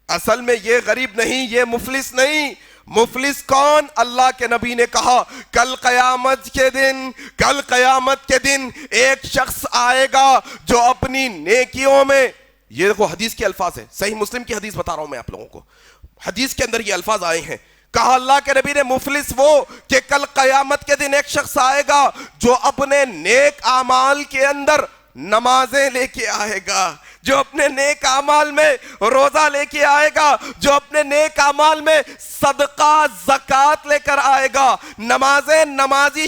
اصل میں یہ غریب نہیں, یہ مفلس نہیں. مفلس کون؟ اللہ کے نبی نے کہا کل قیامت کے دن ایک شخص آئے گا جو اپنی نیکیوں میں, یہ دیکھو حدیث کے الفاظ ہیں, صحیح مسلم کی حدیث بتا رہا ہوں میں آپ لوگوں کو, حدیث کے اندر یہ الفاظ آئے ہیں. کہا اللہ کے نبی نے مفلس وہ کہ کل قیامت کے دن ایک شخص آئے گا جو اپنے نیک اعمال کے اندر نمازیں لے کے آئے گا, جو اپنے نیک اعمال میں روزہ لے کے آئے گا, جو اپنے نیک اعمال میں صدقہ زکوٰۃ لے کر آئے گا. نمازی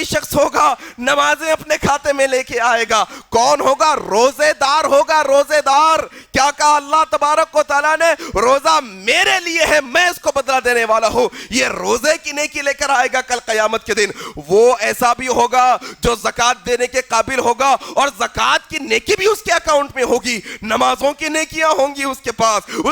شخص ہوگا, نمازیں اپنے کھاتے میں لے کے آئے گا. کون ہوگا؟ روزے دار ہوگا, روزے دار. کیا کہا اللہ تبارک و تعالیٰ نے؟ روزہ میرے لیے ہے, میں اس کو بدلہ دینے والا ہوں. یہ روزے کی نیکی لے کر آئے گا کل قیامت کے دن. وہ ایسا بھی ہوگا جو زکوٰۃ دینے کے قابل ہوگا اور زکوٰۃ کی نیکی بھی اس کے اکاؤنٹ میں ہوگی, نمازوں کی نیکیاں ہوں گی اس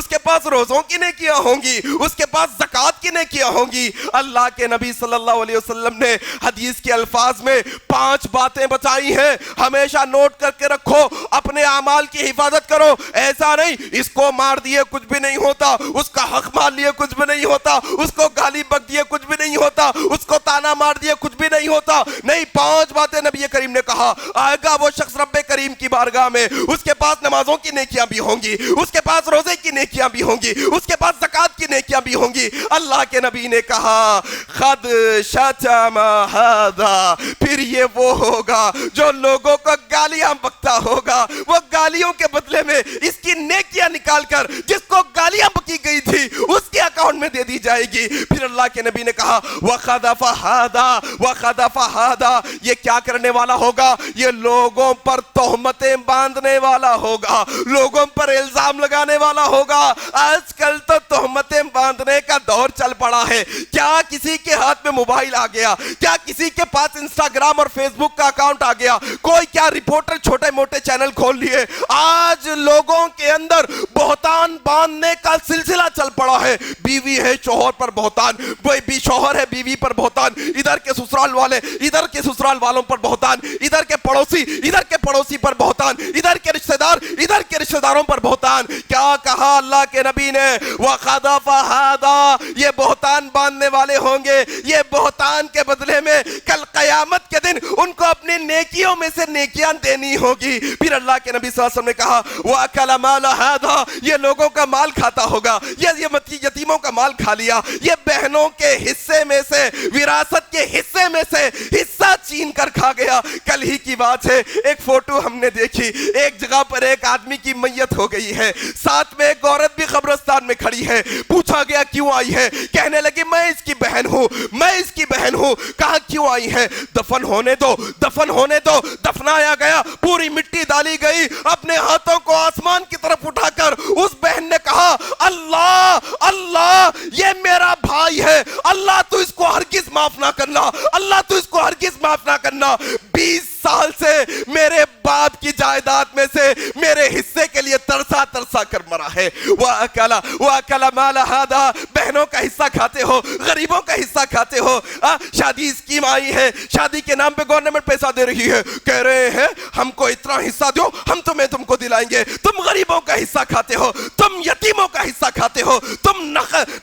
کے پاس روزوں کی نیکیاں ہوں گی, اس کے پاس زکوٰۃ کی نیکیاں ہوں گی. اللہ کے نبی صلی اللہ علیہ وسلم نے حدیث کے الفاظ میں 5 باتیں بتائی ہیں, ہمیشہ نوٹ کر کے رکھو, اپنے اعمال کی حفاظت کرو. ایسا نہیں اس کو مار دیے کچھ بھی نہیں ہوتا, اس کا حق مار لیے کچھ بھی نہیں ہوتا, اس کو گالی بک دیے کچھ بھی نہیں ہوتا, اس کو تانا مار دیے کچھ بھی نہیں ہوتا. نہیں, 5 باتیں نبی کریم نے کہا. آئے گا وہ شخص رب کریم کی بارگاہ میں, اس کے پاس نمازوں کی نیکیاں بھی ہوں گی, اس کے پاس روزے کی نیکیاں بھی ہوں گی, اس کے پاس زکوٰۃ کی نیکیاں بھی ہوں گی. اللہ کے نبی نے کہا خد شتم ھذا, پھر یہ وہ ہوگا جو لوگوں کو گالیاں بکتا ہوگا, وہ گالیوں کے بدلے میں اس کی نیکیاں نکال کر جس کو گالیاں بکی گئی تھی اس کے اکاؤنٹ میں دے دی جائے گی. پھر اللہ کے نبی نے کہا وخذف ھذا, یہ کیا کرنے والا ہوگا؟ یہ لوگوں پر تہمتیں باندھنے والا ہوگا, لوگوں پر الزام لگانے والا ہوگا. آج کل تو تہمتیں باندھنے کا دور چل پڑا ہے. کیا کسی کے ہاتھ میں موبائل آ گیا, کیا کسی کے پاس انسٹاگرام اور فیس بک کا اکاؤنٹ آ گیا, کوئی کیا رپورٹر چھوٹے موٹے چینل کھول لیے, آج لوگوں کے اندر بہتان باندھنے کا سلسلہ چل پڑا ہے. بیوی ہے شوہر پر بہتان, شوہر ہے بیوی پر بہتان, ادھر کے سسرال والے ادھر کے سسرال والوں پر بہتان, ادھر کے پڑوسی پر بہتان, ادھر کے رشتہ دار ادھر کے رشتہ داروں پر بہتان. کیا کہا اللہ کے نبی نے؟ وَخَذَفَ ھَذَا, یہ بہتان باندھنے والے ہوں گے, یہ بہتان کے بدلے میں کل قیامت کے دن ان کو اپنی نیکیوں میں سے نیکیاں دینی ہوگی. پھر اللہ کے نبی صلی اللہ علیہ وسلم نے کہا وَأَكَلَ مَالَ ھَذَا, یہ لوگوں کا مال کھاتا ہوگا, یہ یتیموں کا مال کھا لیا, یہ بہنوں کے حصے میں سے, وراثت کے حصے میں سے حصہ چھین کر کھا گیا. کل ہی کی بات ہے, ایک فوٹو ہم نے دیکھی, ایک جگہ پر ایک آدمی کی میت ہو گئی ہے, ساتھ میں ایک عورت بھی قبرستان میں کھڑی ہے. پوچھا گیا کیوں آئی ہے؟ کہنے لگی میں اس کی بہن ہوں. کہا کیوں آئی ہے؟ دفن ہونے دو. دفنایا گیا, پوری مٹی ڈالی گئی, اپنے ہاتھوں کو آسمان کی طرف اٹھا کر اس بہن نے کہا اللہ یہ میرا بھائی ہے, اللہ تو اس کو ہرگز معاف نہ کرنا, اللہ تو اس کو ہرگز معاف نہ کرنا. 20 سال سے میرے باپ کی جائیداد میں سے میرے حصے کے لیے ترسا کر مرا ہے. وَأَكَلَ مَالَ ھَذَا, بہنوں کا حصہ کھاتے ہو, غریبوں کا حصہ کھاتے ہو. شادی اسکیم آئی ہے, شادی کے نام پہ گورنمنٹ پیسہ دے رہی ہے, کہہ رہے ہیں ہم کو اتنا حصہ دو, ہم تم کو دلائیں گے. تم غریبوں کا حصہ کھاتے ہو, تم یتیموں کا حصہ کھاتے ہو, تم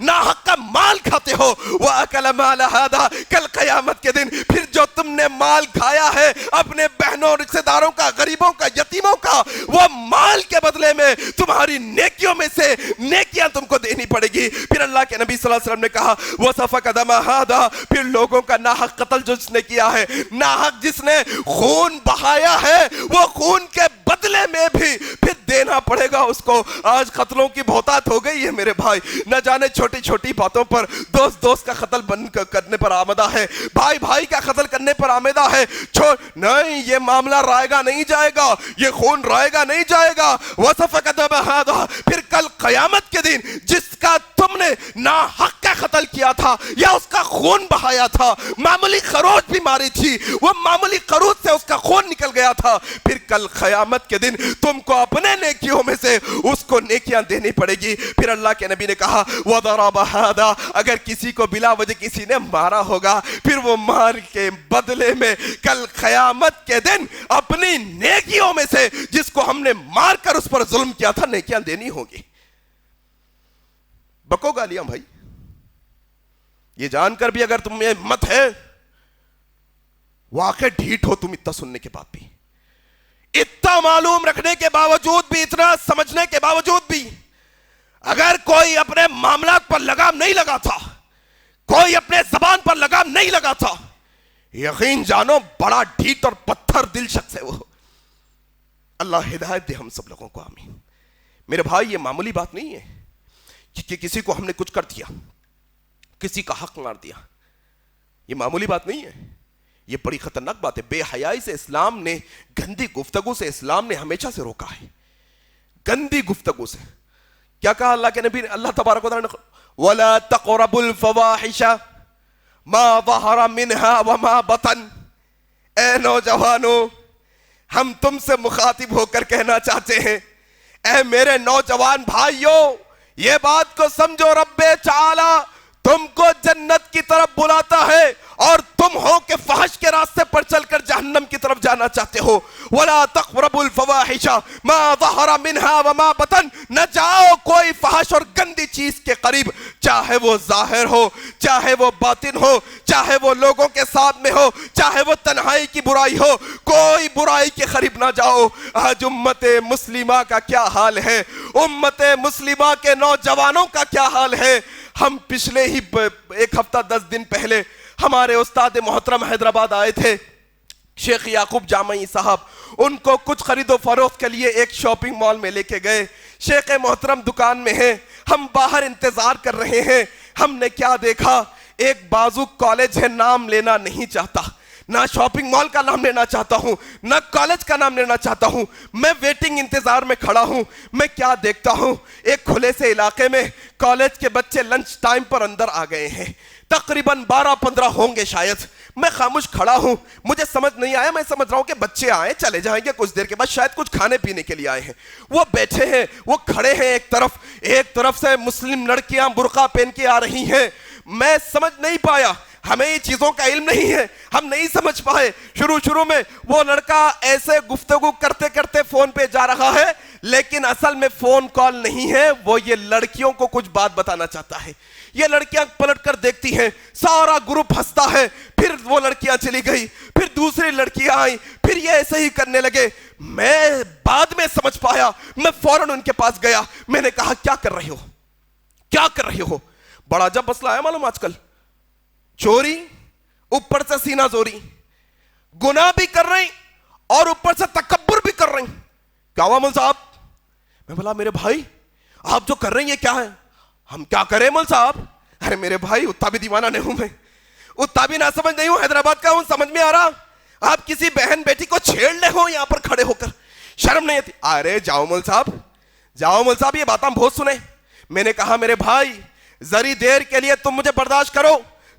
ناحق کا مال کھاتے ہو. وَأَكَلَ مَالَ ھَذَا, کل قیامت کے دن پھر جو تم نے مال کھایا ہے اپنے بہنوں, رشتہ داروں کا, غریبوں کا, یتیموں کا, وہ مال کے بدلے میں تمہاری نیکیوں میں سے نیکیاں تم کو دینی پڑے گی. پھر اللہ کے نبی صلی اللہ علیہ وسلم نے کہا وَسَفَكَ دَمَ ھَذَا, پھر لوگوں کا ناحق قتل جو جس نے کیا ہے, ناحق جس نے خون بہایا ہے, وہ خون کے بدلے میں بھی پھر دینا پڑے گا اس کو. آج قتلوں کی بہتات ہو گئی ہے میرے بھائی, نہ جانے چھوٹی چھوٹی باتوں پر دوست کا قتل کرنے پر آمدہ ہے, بھائی کا قتل کرنے پر آمیدہ ہے. نہیں، یہ معاملہ رائے گا نہیں جائے گا، یہ خون رائے گا نہیں جائے گا. وَسَفَكَ دَمَ هَذَا، پھر کل قیامت کے دن جس کا تم نے ناحق کا قتل کیا تھا یا اس کا خون بہایا تھا، معمولی خروش بھی ماری تھی، وہ معمولی خروش سے اس کا خون نکل گیا تھا، پھر کل قیامت کے دن تم کو اپنے نیکیوں میں سے اس کو نیکیاں دینی پڑے گی. پھر اللہ کے نبی نے کہا وَضَرَبَ هَذَا، اگر کسی کو بلا وجہ کسی نے مارا ہوگا، پھر وہ مار کے بدلے میں کل قیامت کے دن اپنی نیکیوں میں سے جس کو ہم نے مار کر اس پر ظلم کیا تھا نیکیاں دینی ہوگی. بکو گالیاں بھائی، یہ جان کر بھی اگر تم میں ہمت ہے، واقع ڈھیٹ ہو تم اتنا سننے کے بعد بھی، اتنا معلوم رکھنے کے باوجود بھی، اتنا سمجھنے کے باوجود بھی، اگر کوئی اپنے معاملات پر لگام نہیں لگا تھا، کوئی اپنے زبان پر لگام نہیں لگا تھا، یقین جانو بڑا ڈھیٹ اور پتھر دل شخص ہے وہ. اللہ ہدایت دے ہم سب لوگوں کو، آمین. میرے بھائی، یہ معمولی بات نہیں ہے کہ کسی کو ہم نے کچھ کر دیا، کسی کا حق مار دیا. یہ معمولی بات نہیں ہے، یہ بڑی خطرناک بات ہے. بے حیائی سے اسلام نے، گندی گفتگو سے اسلام نے ہمیشہ سے روکا ہے. گندی گفتگو سے کیا کہا اللہ کے نبی نے؟ اللہ تبارک و تعالیٰ نے وَلَا تَقْرَبُوا الْفَوَاحِشَ مَا ظَهَرَ مِنْهَا وَمَا بَطَنَ. اے نوجوانوں، ہم تم سے مخاطب ہو کر کہنا چاہتے ہیں، اے میرے نوجوان بھائیوں، یہ بات کو سمجھو، رب تعالی تم کو جنت کی طرف بلاتا ہے اور تم ہو کہ فحش کے راستے پر چل کر جہنم کی طرف جانا چاہتے ہو. وَلَا تَقْرَبُوا الْفَوَاحِشَ مَا ظَهَرَ مِنْهَا وَمَا بَطَنَ. نہ جاؤ کوئی فحش اور گندی چیز کے قریب، چاہے وہ ظاہر ہو، چاہے وہ باطن ہو، چاہے وہ لوگوں کے ساتھ میں ہو، چاہے وہ تنہائی کی برائی ہو، کوئی برائی کے قریب نہ جاؤ. آج امت مسلمہ کا کیا حال ہے، امت مسلمہ کے نوجوانوں کا کیا حال ہے. ہم پچھلے ہی 1 ہفتہ 10 دن پہلے ہمارے استاد محترم حیدرآباد آئے تھے، شیخ یعقوب جامعی صاحب. ان کو کچھ خرید و فروخت کے لیے ایک شاپنگ مال میں لے کے گئے. شیخ محترم دکان میں ہیں، ہم باہر انتظار کر رہے ہیں. ہم نے کیا دیکھا، ایک بازو کالج ہے، نام لینا نہیں چاہتا، نہ شاپنگ مال کا نام لینا چاہتا ہوں، نہ کالج کا نام لینا چاہتا ہوں. میں ویٹنگ انتظار میں کھڑا ہوں. میں کیا دیکھتا ہوں، ایک کھلے سے علاقے میں کالج کے بچے لنچ ٹائم پر اندر آ گئے ہیں، تقریباً 12-15 ہوں گے شاید. میں خاموش کھڑا ہوں، مجھے سمجھ نہیں آیا. میں سمجھ رہا ہوں کہ بچے آئے چلے جائیں گے کچھ دیر کے بعد، شاید کچھ کھانے پینے کے لیے آئے ہیں. وہ بیٹھے ہیں، وہ کھڑے ہیں. ایک طرف سے مسلم لڑکیاں برقع پہن کے آ رہی ہیں. میں سمجھ نہیں پایا، ہمیں یہ چیزوں کا علم نہیں ہے، ہم نہیں سمجھ پائے. شروع میں وہ لڑکا ایسے گفتگو کرتے کرتے فون پہ جا رہا ہے، لیکن اصل میں فون کال نہیں ہے، وہ یہ لڑکیوں کو کچھ بات بتانا چاہتا ہے. یہ لڑکیاں پلٹ کر دیکھتی ہیں، سارا گروپ ہنستا ہے. پھر وہ لڑکیاں چلی گئی، پھر دوسری لڑکیاں آئیں، پھر یہ ایسے ہی کرنے لگے. میں بعد میں سمجھ پایا، میں فوراً ان کے پاس گیا. میں نے کہا کیا کر رہے ہو، کیا کر رہے ہو؟ بڑا عجب مسئلہ ہے معلوم آج کل. چوری، اوپر سے سینہ زوری، گناہ بھی کر رہے ہیں اور اوپر سے تکبر بھی کر رہے ہیں. کیا ہوا مول صاحب؟ میں بولا میرے بھائی آپ جو کر رہے ہیں یہ کیا ہے؟ ہم کیا کریں مول صاحب؟ ارے میرے بھائی اتنا بھی دیوانہ نہیں ہوں میں، اتنا بھی نہ سمجھ نہیں ہوں، حیدرآباد کا ہوں، سمجھ میں آ رہا. آپ کسی بہن بیٹی کو چھیڑ لے ہو یہاں پر کھڑے ہو کر، شرم نہیں آتی؟ ارے جاؤ مول صاحب، جاؤ مول صاحب، یہ بات ہم بہت سنے. میں نے کہا میرے بھائی ذری دیر کے لیے تم مجھے برداشت کرو.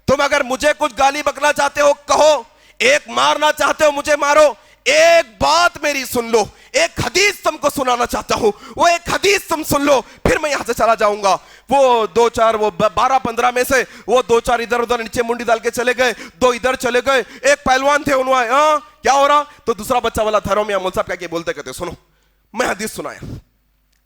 تم اگر مجھے کچھ گالی بکنا چاہتے ہو کہو، ایک مارنا چاہتے ہو مجھے مارو. ایک بات میری سن لو، ایک حدیث تم کو سنانا چاہتا ہوں، وہ ایک حدیث تم سن لو، پھر میں یہاں سے چلا جاؤں گا. وہ 12-15 میں سے وہ 2-4 ادھر ادھر نیچے منڈی ڈال کے چلے گئے، 2 ادھر چلے گئے. ایک پہلوان تھے، انہوں آئے، ہاں کیا ہو رہا؟ تو دوسرا بچہ والا تھرو میں مول صاحب کیا بولتے کہتے سنو. میں حدیث سنایا،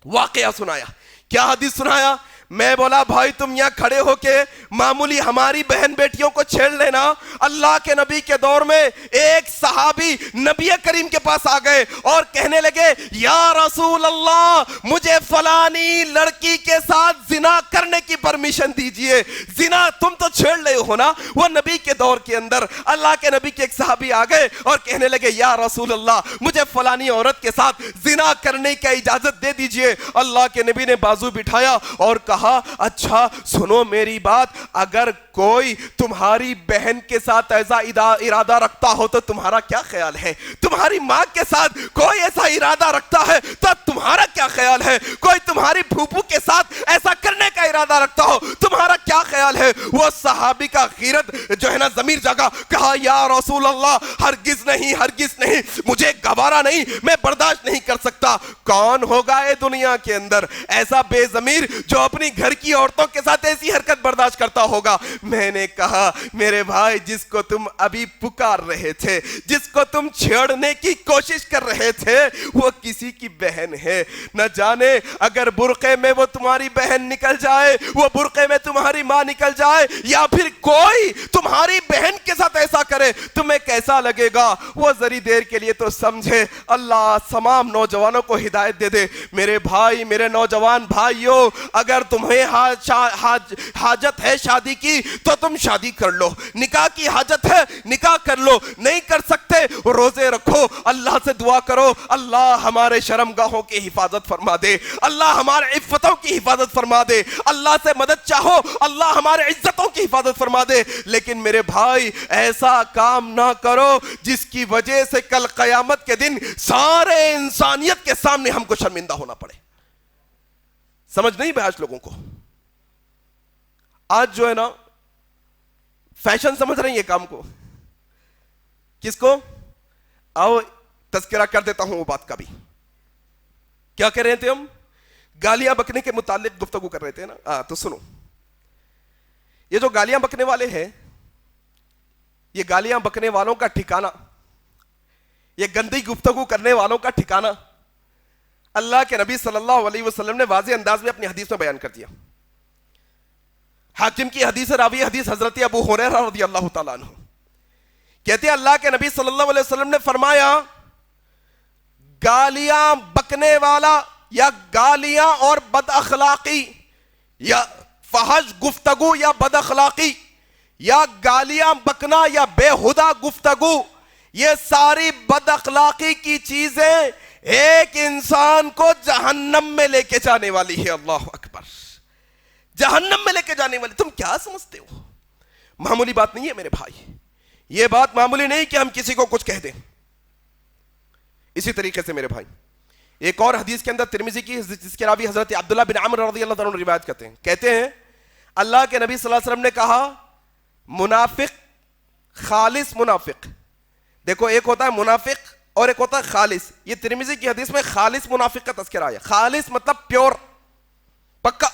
واقعہ سنایا. کیا حدیث سنایا؟ میں بولا بھائی تم یہاں کھڑے ہو کے معمولی ہماری بہن بیٹیوں کو چھیڑ لینا. اللہ کے نبی کے دور میں ایک صحابی نبی کریم کے پاس آ گئے اور کہنے لگے یا رسول اللہ مجھے فلانی لڑکی کے ساتھ زنا کرنے کی پرمیشن دیجئے. زنا تم تو چھیڑ لے ہو نا. وہ نبی کے دور کے اندر اللہ کے نبی کے ایک صحابی آ گئے اور کہنے لگے یا رسول اللہ مجھے فلانی عورت کے ساتھ زنا کرنے کی اجازت دے دیجئے. اللہ کے نبی نے بازو بٹھایا اور کہا کہا اچھا سنو میری بات, اگر کوئی تمہاری بہن کے ساتھ ایسا ارادہ رکھتا ہو تو تمہارا کیا خیال ہے؟ تمہاری ماں کے ساتھ کوئی ایسا ارادہ رکھتا ہے تو تمہارا کیا خیال ہے؟ کوئی تمہاری پھوپھو کے ساتھ ایسا کرنے کا ارادہ رکھتا ہو تمہارا کیا خیال ہے؟ وہ صحابی کا غیرت جو ہے نا ضمیر جاگا, کہا یا رسول اللہ ہرگز نہیں, ہرگز نہیں, مجھے گوارا نہیں, میں برداشت نہیں کر سکتا. کون ہوگا اے دنیا کے اندر ایسا بے ضمیر جو اپنی گھر کی عورتوں کے ساتھ ایسی حرکت برداشت کرتا ہوگا؟ میں نے کہا میرے بھائی, جس کو تم ابھی پکار رہے تھے, جس کو تم چھیڑنے کی کوشش کر رہے تھے, وہ کسی کی بہن ہے. نہ جانے اگر برقعے میں وہ تمہاری بہن نکل جائے, وہ برقعے میں تمہاری ماں نکل جائے, یا پھر کوئی تمہاری بہن کے ساتھ ایسا کرے, تمہیں کیسا لگے گا؟ وہ ذری دیر کے لیے تو سمجھے. اللہ تمام نوجوانوں کو ہدایت دے دے. میرے بھائی, میرے نوجوان بھائیوں, اگر تمہیں حاجت ہے شادی کی تو تم شادی کر لو, نکاح کی حاجت ہے نکاح کر لو, نہیں کر سکتے روزے رکھو, اللہ سے دعا کرو اللہ ہمارے شرمگاہوں کی حفاظت فرما دے, اللہ ہمارے عفتوں کی حفاظت فرما دے, اللہ سے مدد چاہو اللہ ہمارے عزتوں کی حفاظت فرما دے. لیکن میرے بھائی ایسا کام نہ کرو جس کی وجہ سے کل قیامت کے دن سارے انسانیت کے سامنے ہم کو شرمندہ ہونا پڑے. سمجھ نہیں آج لوگوں کو, آج جو ہے نا فیشن سمجھ رہے ہیں یہ کام کو. کس کو؟ آؤ تذکرہ کر دیتا ہوں وہ بات کا بھی. کیا کہہ رہے تھے ہم؟ گالیاں بکنے کے متعلق گفتگو کر رہے تھے نا. تو سنو, یہ جو گالیاں بکنے والے ہیں, یہ گالیاں بکنے والوں کا ٹھکانہ, یہ گندی گفتگو کرنے والوں کا ٹھکانہ اللہ کے نبی صلی اللہ علیہ وسلم نے واضح انداز میں اپنی حدیث میں بیان کر دیا. حاکم کی حدیث راوی حدیث حضرت ابو ہریرہ رضی اللہ تعالیٰ عنہ کہتے ہیں اللہ کے نبی صلی اللہ علیہ وسلم نے فرمایا, گالیاں بکنے والا یا گالیاں اور بد اخلاقی یا فحش گفتگو یا بد اخلاقی یا گالیاں بکنا یا بے ہدہ گفتگو, یہ ساری بد اخلاقی کی چیزیں ایک انسان کو جہنم میں لے کے جانے والی ہے. اللہ اکبر, جہنم میں لے کے جانے والی. تم کیا سمجھتے ہو؟ معمولی بات نہیں ہے میرے بھائی, یہ بات معمولی نہیں کہ ہم کسی کو کچھ کہہ دیں. اسی طریقے سے میرے بھائی ایک اور حدیث کے اندر ترمذی کی, جس کے راوی حضرت عبداللہ بن عمر رضی اللہ عنہ روایت کرتے ہیں, کہتے ہیں اللہ کے نبی صلی اللہ علیہ وسلم نے کہا منافق, خالص منافق. دیکھو ایک ہوتا ہے منافق اور ایک ہوتا ہے خالص. یہ ترمذی کی حدیث میں خالص منافق کا تذکرہ آیا. خالص مطلب پیور, پکا,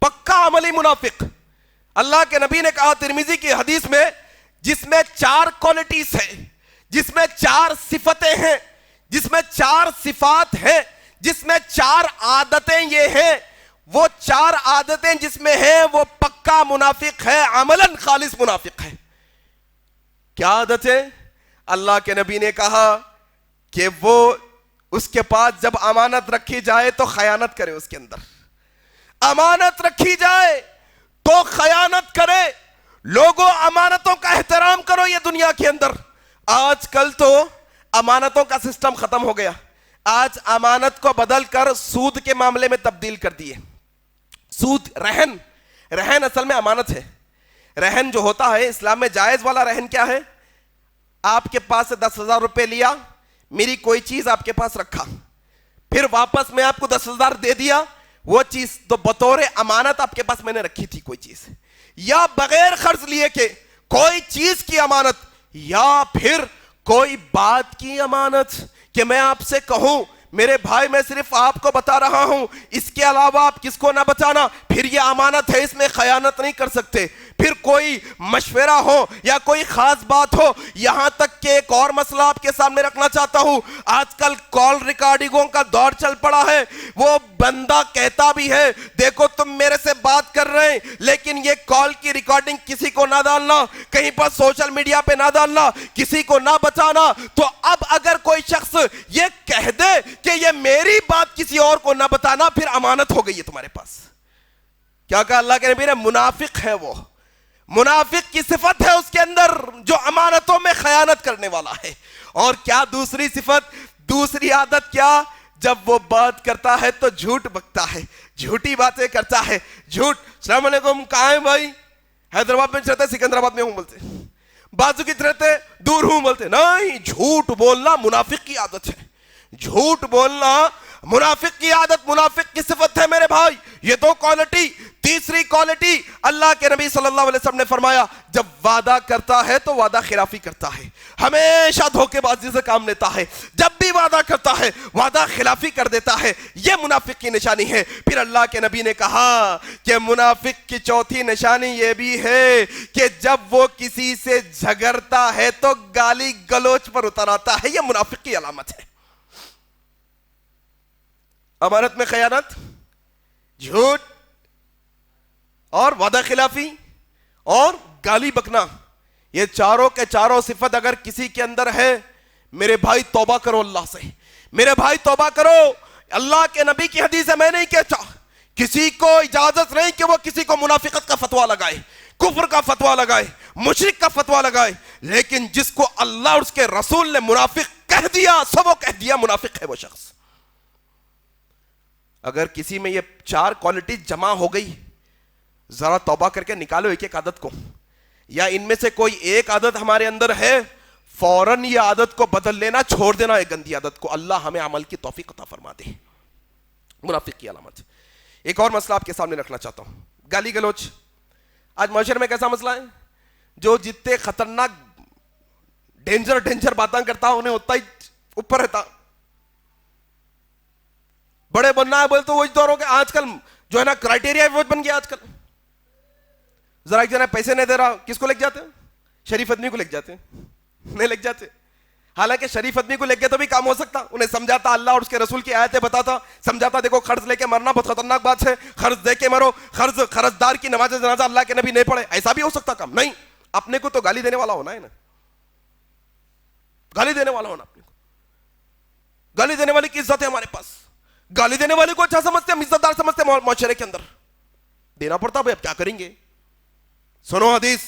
پکا عملی منافق. اللہ کے نبی نے کہا ترمذی کی حدیث میں, جس میں 4 کوالٹیز ہیں, جس میں 4 صفتیں ہیں, جس میں 4 صفات ہیں, جس میں 4 عادتیں یہ ہیں, وہ 4 عادتیں جس میں ہیں وہ پکا منافق ہے, عملاً خالص منافق ہے. کیا عادت ہے؟ اللہ کے نبی نے کہا کہ وہ اس کے پاس جب امانت رکھی جائے تو خیانت کرے. اس کے اندر امانت رکھی جائے تو خیانت کرے. لوگوں امانتوں کا احترام کرو. یہ دنیا کے اندر آج کل تو امانتوں کا سسٹم ختم ہو گیا. آج امانت کو بدل کر سود کے معاملے میں تبدیل کر دیے. سود, رہن, رہن اصل میں امانت ہے. رہن جو ہوتا ہے اسلام میں جائز والا رہن کیا ہے؟ آپ کے پاس سے 10,000 روپے لیا, میری کوئی چیز آپ کے پاس رکھا, پھر واپس میں آپ کو 10,000 دے دیا. وہ چیز تو بطور امانت آپ کے پاس میں نے رکھی تھی کوئی چیز, یا بغیر قرض لیے کہ کوئی چیز کی امانت, یا پھر کوئی بات کی امانت کہ میں آپ سے کہوں میرے بھائی میں صرف آپ کو بتا رہا ہوں, اس کے علاوہ آپ کس کو نہ بتانا, پھر یہ امانت ہے, اس میں خیانت نہیں کر سکتے. پھر کوئی مشورہ ہو یا کوئی خاص بات ہو. یہاں تک کہ ایک اور مسئلہ آپ کے سامنے رکھنا چاہتا ہوں, آج کل کال ریکارڈنگوں کا دور چل پڑا ہے. وہ بندہ کہتا بھی ہے دیکھو تم میرے سے بات کر رہے ہیں لیکن یہ کال کی ریکارڈنگ کسی کو نہ ڈالنا, کہیں پر سوشل میڈیا پہ نہ ڈالنا, کسی کو نہ بچانا. تو اب اگر کوئی شخص یہ کہہ دے کہ یہ میری بات کسی اور کو نہ بتانا, پھر امانت ہو گئی ہے تمہارے پاس. کیا کہا اللہ کے نبی نے؟ منافق ہے. وہ منافق کی صفت ہے اس کے اندر جو امانتوں میں خیانت کرنے والا ہے. اور کیا دوسری صفت, دوسری عادت کیا؟ جب وہ بات کرتا ہے تو جھوٹ بکتا ہے, جھوٹی باتیں کرتا ہے, جھوٹ. السلام علیکم, کہاں ہیں بھائی؟ حیدرآباد میں رہتے, سکندرآباد میں ہوں بولتے, بازو کی رہتے, دور ہوں بولتے. نہیں, جھوٹ بولنا منافق کی عادت ہے, جھوٹ بولنا منافق کی عادت, منافق کی صفت ہے میرے بھائی. یہ دو کوالٹی. تیسری کوالٹی, اللہ کے نبی صلی اللہ علیہ وسلم نے فرمایا جب وعدہ کرتا ہے تو وعدہ خلافی کرتا ہے, ہمیشہ دھوکے بازی سے کام لیتا ہے, جب بھی وعدہ کرتا ہے وعدہ خلافی کر دیتا ہے, یہ منافق کی نشانی ہے. پھر اللہ کے نبی نے کہا کہ منافق کی چوتھی نشانی یہ بھی ہے کہ جب وہ کسی سے جھگڑتا ہے تو گالی گلوچ پر اتر آتا ہے, یہ منافق کی علامت ہے. امانت میں خیانت, جھوٹ اور وعدہ خلافی اور گالی بکنا, یہ چاروں کے چاروں صفت اگر کسی کے اندر ہے, میرے بھائی توبہ کرو اللہ سے, میرے بھائی توبہ کرو. اللہ کے نبی کی حدیث ہے, میں نہیں کہتا, کسی کو اجازت نہیں کہ وہ کسی کو منافقت کا فتویٰ لگائے, کفر کا فتویٰ لگائے, مشرک کا فتویٰ لگائے, لیکن جس کو اللہ اور اس کے رسول نے منافق کہہ دیا, سب وہ کہہ دیا منافق ہے وہ شخص. اگر کسی میں یہ چار کوالٹی جمع ہو گئی, ذرا توبہ کر کے نکالو ایک ایک عادت کو, یا ان میں سے کوئی ایک عادت ہمارے اندر ہے, فوراً یہ عادت کو بدل لینا, چھوڑ دینا ایک گندی عادت کو. اللہ ہمیں عمل کی توفیق عطا فرما دے. منافق کی علامت. ایک اور مسئلہ آپ کے سامنے رکھنا چاہتا ہوں, گالی گلوچ. آج معاشرے میں کیسا مسئلہ ہے, جو جتنے خطرناک ڈینجر باتیں کرتا انہیں اتنا ہی اوپر رہتا. بڑے بننا ہے بولے تو وہی دور ہو گیا آج کل, جو ہے نا کرائٹیریا وہ بن گیا آج کل. ذرا ایک جنا پیسے نہیں دے رہا, کس کو لے جاتے ہیں؟ شریف آدمی کو لے جاتے ہیں, نہیں لے جاتے. حالانکہ شریف آدمی کو لے کے تو بھی کام ہو سکتا, انہیں سمجھاتا, اللہ اور اس کے رسول کی آیتیں بتاتا, سمجھاتا دیکھو قرض لے کے مرنا بہت خطرناک بات ہے, قرض دے کے مرو, قرض دار کی نماز جنازہ اللہ کے نبی نہیں پڑھے, ایسا بھی ہو سکتا کام. نہیں, اپنے کو تو گالی دینے والا ہونا ہے نا, گالی دینے والا ہونا اپنے کو. گالی دینے والی کی عزت ہے ہمارے پاس, گالی دینے والے کو اچھا سمجھتے ہیں, عزت دار سمجھتے ہیں معاشرے کے اندر, دینا پڑتا. بھائی اب کیا کریں گے؟ سنو حدیث,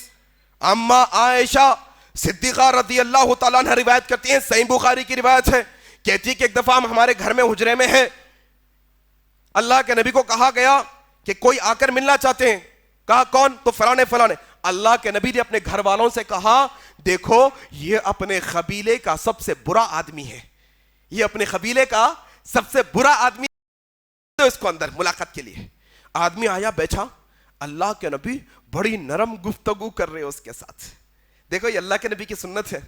اما عائشہ صدیقہ رضی اللہ تعالیٰ عنہ روایت کرتی ہیں, صحیح بخاری کی روایت ہے, کہتی ہے کہ ایک دفعہ ہم ہمارے گھر میں حجرے میں ہیں, اللہ کے نبی کو کہا گیا کہ کوئی آ کر ملنا چاہتے ہیں. کہا کون؟ تو فلانے فلانے. اللہ کے نبی نے اپنے گھر والوں سے کہا دیکھو یہ اپنے قبیلے کا سب سے برا آدمی ہے, یہ اپنے قبیلے کا سب سے برا آدمی, اس کو اندر ملاقات کے لیے. آدمی آیا بیٹھا, اللہ کے نبی بڑی نرم گفتگو کر رہے اس کے ساتھ. دیکھو یہ اللہ کے نبی کی سنت ہے,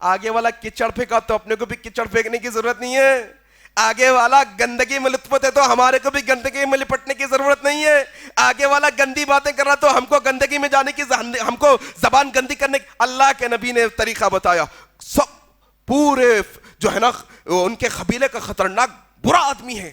آگے والا کچڑ پھینکا تو اپنے کو بھی کچڑ پھینکنے کی ضرورت نہیں ہے, آگے والا گندگی میں لطفت ہے تو ہمارے کو بھی گندگی میں لپٹنے کی ضرورت نہیں ہے, آگے والا گندی باتیں کر رہا تو ہم کو گندگی میں جانے کی, ہم کو زبان گندی کرنے کی. اللہ کے نبی نے طریقہ بتایا, سب پورے جو ہے نا ان کے قبیلے کا خطرناک برا آدمی ہے,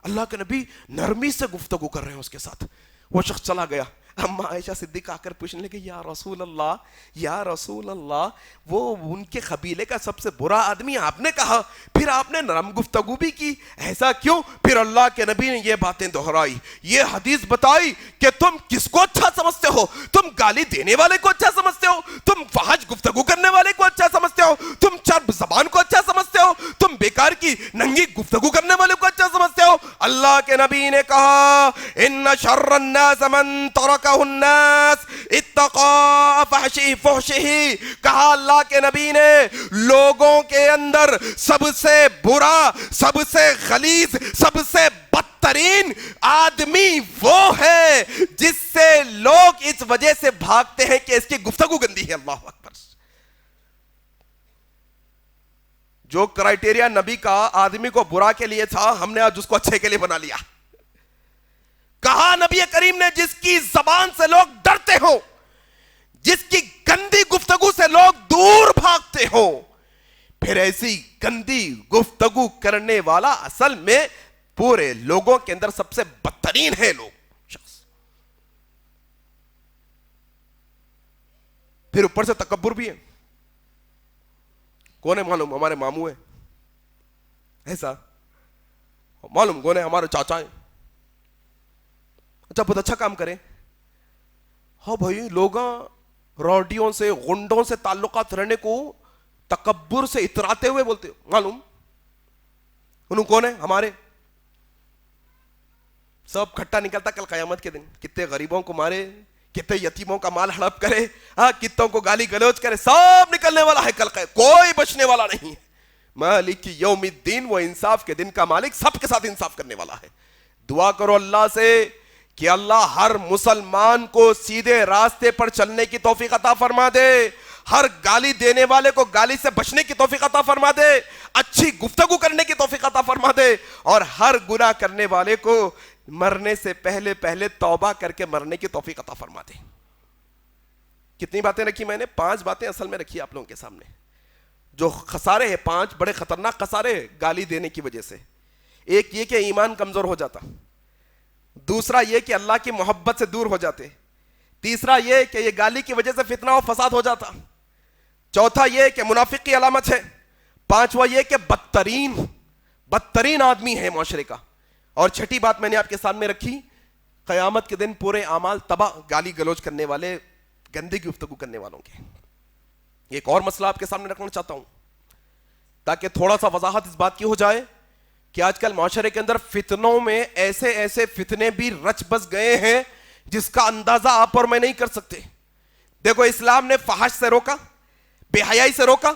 اللہ کے نبی نرمی سے گفتگو کر رہے ہیں اس کے ساتھ. وہ شخص چلا گیا, اما عائشہ صدیقہ آ کر پوچھنے لگے یا رسول اللہ, یا رسول اللہ, وہ ان کے قبیلے کا سب سے برا آدمی آپ نے کہا, پھر آپ نے نرم گفتگو بھی کی, ایسا کیوں؟ پھر اللہ کے نبی نے یہ باتیں دہرائی, یہ حدیث بتائی کہ تم کس کو اچھا سمجھتے ہو, تم گالی دینے والے کو اچھا سمجھتے ہو, تم فحش گفتگو کرنے والے کو اچھا سمجھتے ہو, تم چرب زبان کو اچھا سمجھتے ہو, تم بیکار کی ننگی گفتگو کرنے والے کو اچھا سمجھتے ہو. اللہ کے نبی نے کہا ان شر الناس من ترکہ الناس اتقاء فحشہ, کہا اللہ کے نبی نے لوگوں کے اندر سب سے برا, سب سے غلیظ, سب سے بدترین آدمی وہ ہے جس سے لوگ اس وجہ سے بھاگتے ہیں کہ اس کی گفتگو گندی ہے. اللہ اکبر. جو کرائٹیریا نبی کا آدمی کو برا کے لیے تھا, ہم نے آج اس کو اچھے کے لیے بنا لیا. کہا نبی کریم نے جس کی زبان سے لوگ ڈرتے ہو, جس کی گندی گفتگو سے لوگ دور بھاگتے ہو, پھر ایسی گندی گفتگو کرنے والا اصل میں پورے لوگوں کے اندر سب سے بدترین ہے لوگ شخص. پھر اوپر سے تکبر بھی ہے. کون ہے معلوم؟ ہمارے ماموں ہیں, ایسا معلوم کون ہے؟ ہمارے چاچا ہیں. اچھا بہت اچھا کام کریں, ہاں بھائی لوگ روڈیوں سے غنڈوں سے تعلقات رہنے کو تکبر سے اتراتے ہوئے بولتے معلوم, انہوں کون ہے؟ ہمارے سب کھٹا نکلتا کل قیامت کے دن. کتنے غریبوں کو مارے, کتنے یتیموں کا مال ہڑپ کرے, کتوں کو گالی گلوچ کرے, سب نکلنے والا ہے کل قیامت, کوئی بچنے والا نہیں ہے. مالک یوم الدین, وہ انصاف کے دن کا مالک, سب کے ساتھ انصاف کرنے والا ہے. دعا کرو اللہ سے کہ اللہ ہر مسلمان کو سیدھے راستے پر چلنے کی توفیق عطا فرما دے, ہر گالی دینے والے کو گالی سے بچنے کی توفیق عطا فرما دے, اچھی گفتگو کرنے کی توفیق عطا فرما دے, اور ہر گناہ کرنے والے کو مرنے سے پہلے پہلے توبہ کر کے مرنے کی توفیق عطا فرما دے. کتنی باتیں رکھی میں نے؟ 5 باتیں اصل میں رکھی آپ لوگوں کے سامنے. جو خسارے ہیں 5 بڑے خطرناک خسارے گالی دینے کی وجہ سے. ایک یہ کہ ایمان کمزور ہو جاتا, دوسرا یہ کہ اللہ کی محبت سے دور ہو جاتے, تیسرا یہ کہ یہ گالی کی وجہ سے فتنہ و فساد ہو جاتا, چوتھا یہ کہ منافق کی علامت ہے, پانچواں یہ کہ بدترین آدمی ہے معاشرے کا, اور چھٹی بات میں نے آپ کے سامنے رکھی, قیامت کے دن پورے اعمال تباہ گالی گلوچ کرنے والے, گندی گفتگو کرنے والوں کے. ایک اور مسئلہ آپ کے سامنے رکھنا چاہتا ہوں تاکہ تھوڑا سا وضاحت اس بات کی ہو جائے کہ آج کل معاشرے کے اندر فتنوں میں ایسے فتنے بھی رچ بس گئے ہیں جس کا اندازہ آپ اور میں نہیں کر سکتے. دیکھو, اسلام نے فحش سے روکا, بے حیائی سے روکا,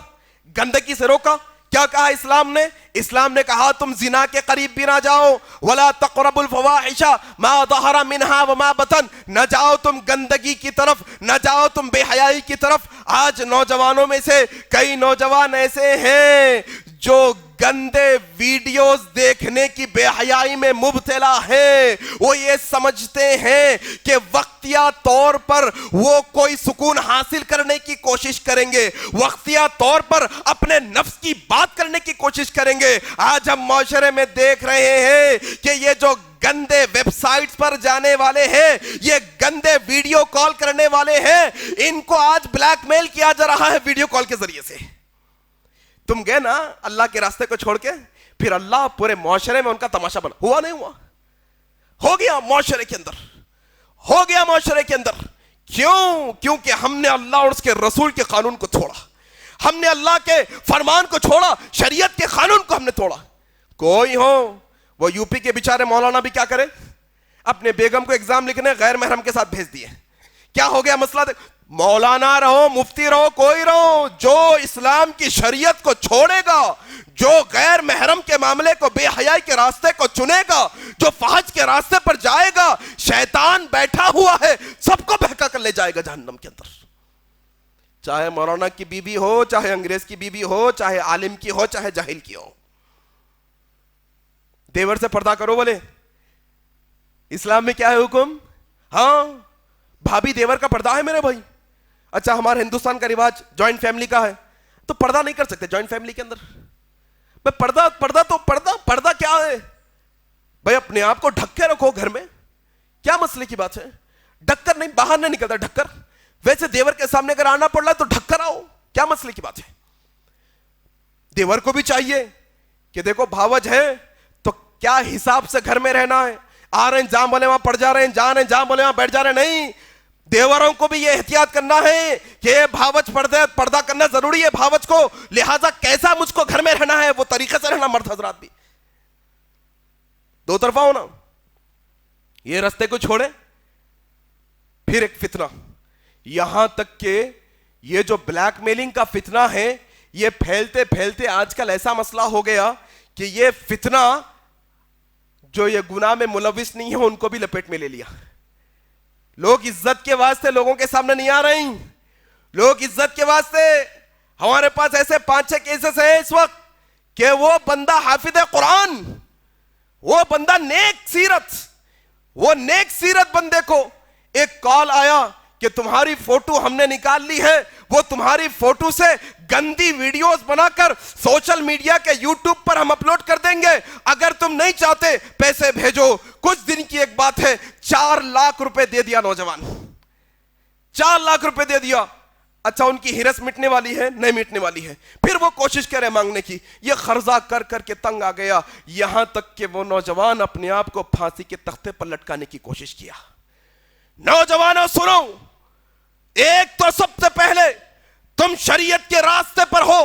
گندگی سے روکا. کیا کہا اسلام نے؟ اسلام نے کہا تم زنا کے قریب بھی نہ جاؤ, ولا تقربوا الفواحش ما ظهر منها وما بطن, نہ جاؤ تم گندگی کی طرف, نہ جاؤ تم بے حیائی کی طرف. آج نوجوانوں میں سے کئی نوجوان ایسے ہیں جو گندے ویڈیوز دیکھنے کی بے حیائی میں مبتلا ہیں. وہ یہ سمجھتے ہیں کہ وقتیہ طور پر وہ کوئی سکون حاصل کرنے کی کوشش کریں گے, وقتیہ طور پر اپنے نفس کی بات کرنے کی کوشش کریں گے. آج ہم معاشرے میں دیکھ رہے ہیں کہ یہ جو گندے ویب سائٹس پر جانے والے ہیں, یہ گندے ویڈیو کال کرنے والے ہیں, ان کو آج بلیک میل کیا جا رہا ہے ویڈیو کال کے ذریعے سے. تم گئے نا اللہ کے راستے کو چھوڑ کے, پھر اللہ پورے معاشرے میں ان کا تماشا بنا. ہوا نہیں ہوا؟ ہو گیا معاشرے کے اندر, ہو گیا معاشرے کے اندر. کیوں؟ کیونکہ ہم نے اللہ اور اس کے رسول کے قانون کو چھوڑا, ہم نے اللہ کے فرمان کو چھوڑا, شریعت کے قانون کو ہم نے توڑا. کوئی ہو, وہ یو پی کے بیچارے مولانا بھی کیا کرے, اپنے بیگم کو ایگزام لکھنے غیر محرم کے ساتھ بھیج دیے. کیا ہو گیا مسئلہ؟ مولانا رہو, مفتی رہو, کوئی رہو, جو اسلام کی شریعت کو چھوڑے گا, جو غیر محرم کے معاملے کو, بے حیائی کے راستے کو چنے گا, جو فحش کے راستے پر جائے گا, شیطان بیٹھا ہوا ہے, سب کو بہکا کر لے جائے گا جہنم کے اندر. چاہے مولانا کی بیوی ہو, چاہے انگریز کی بیوی ہو, چاہے عالم کی ہو, چاہے جاہل کی ہو. دیور سے پردہ کرو بولے, اسلام میں کیا ہے حکم؟ ہاں, بھابھی دیور کا پردہ ہے میرے بھائی. اچھا, ہمارے ہندوستان کا رواج جوائنٹ فیملی کا ہے, تو پردہ نہیں کر سکتے جوائنٹ فیملی کے اندر. پردہ کیا ہے بھائی؟ اپنے آپ کو ڈھک کے رکھو گھر میں, کیا مسئلے کی بات ہے؟ ڈھک کر نہیں, باہر نہیں نکلتا ڈھک کر. ویسے دیور کے سامنے اگر آنا پڑ رہا ہے تو ڈھک کر آؤ, کیا مسئلے کی بات ہے؟ دیور کو بھی چاہیے کہ دیکھو بھاوج ہے تو کیا حساب سے گھر میں رہنا ہے. آ رہے ہیں جام والے وہاں پڑ جا رہے ہیں, جا رہے ہیں جام والے وہاں بیٹھ جا رہے ہیں. نہیں, دیوروں کو بھی یہ احتیاط کرنا ہے کہ بھاوج پردہ کرنا ضروری ہے بھاوج کو, لہذا کیسا مجھ کو گھر میں رہنا ہے وہ طریقے سے رہنا. مرد حضرات بھی دو طرفہ ہونا, یہ رستے کو چھوڑے. پھر ایک فتنہ, یہاں تک کہ یہ جو بلیک میلنگ کا فتنہ ہے, یہ پھیلتے پھیلتے آج کل ایسا مسئلہ ہو گیا کہ یہ فتنہ جو یہ گناہ میں ملوث نہیں ہے ان کو بھی لپیٹ میں لے لیا. لوگ عزت کے واسطے لوگوں کے سامنے نہیں آ رہے ہیں, لوگ عزت کے واسطے. ہمارے پاس ایسے 5-6 کیسز ہیں اس وقت کہ وہ بندہ حافظ قرآن, وہ بندہ نیک سیرت بندے کو ایک کال آیا کہ تمہاری فوٹو ہم نے نکال لی ہے, وہ تمہاری فوٹو سے گندی ویڈیوز بنا کر سوشل میڈیا کے یوٹیوب پر ہم اپلوڈ کر دیں گے, اگر تم نہیں چاہتے پیسے بھیجو. کچھ دن کی ایک بات ہے, 4 لاکھ روپے دے دیا نوجوان, 4 لاکھ روپے دے دیا. اچھا, ان کی ہرس مٹنے والی ہے؟ نہیں مٹنے والی ہے. پھر وہ کوشش کرے مانگنے کی, یہ قرضہ کر کر کے تنگ آ گیا, یہاں تک کہ وہ نوجوان اپنے آپ کو پھانسی کے تختے پر لٹکانے کی کوشش کیا. نوجوانوں سنو, ایک تو سب سے پہلے تم شریعت کے راستے پر ہو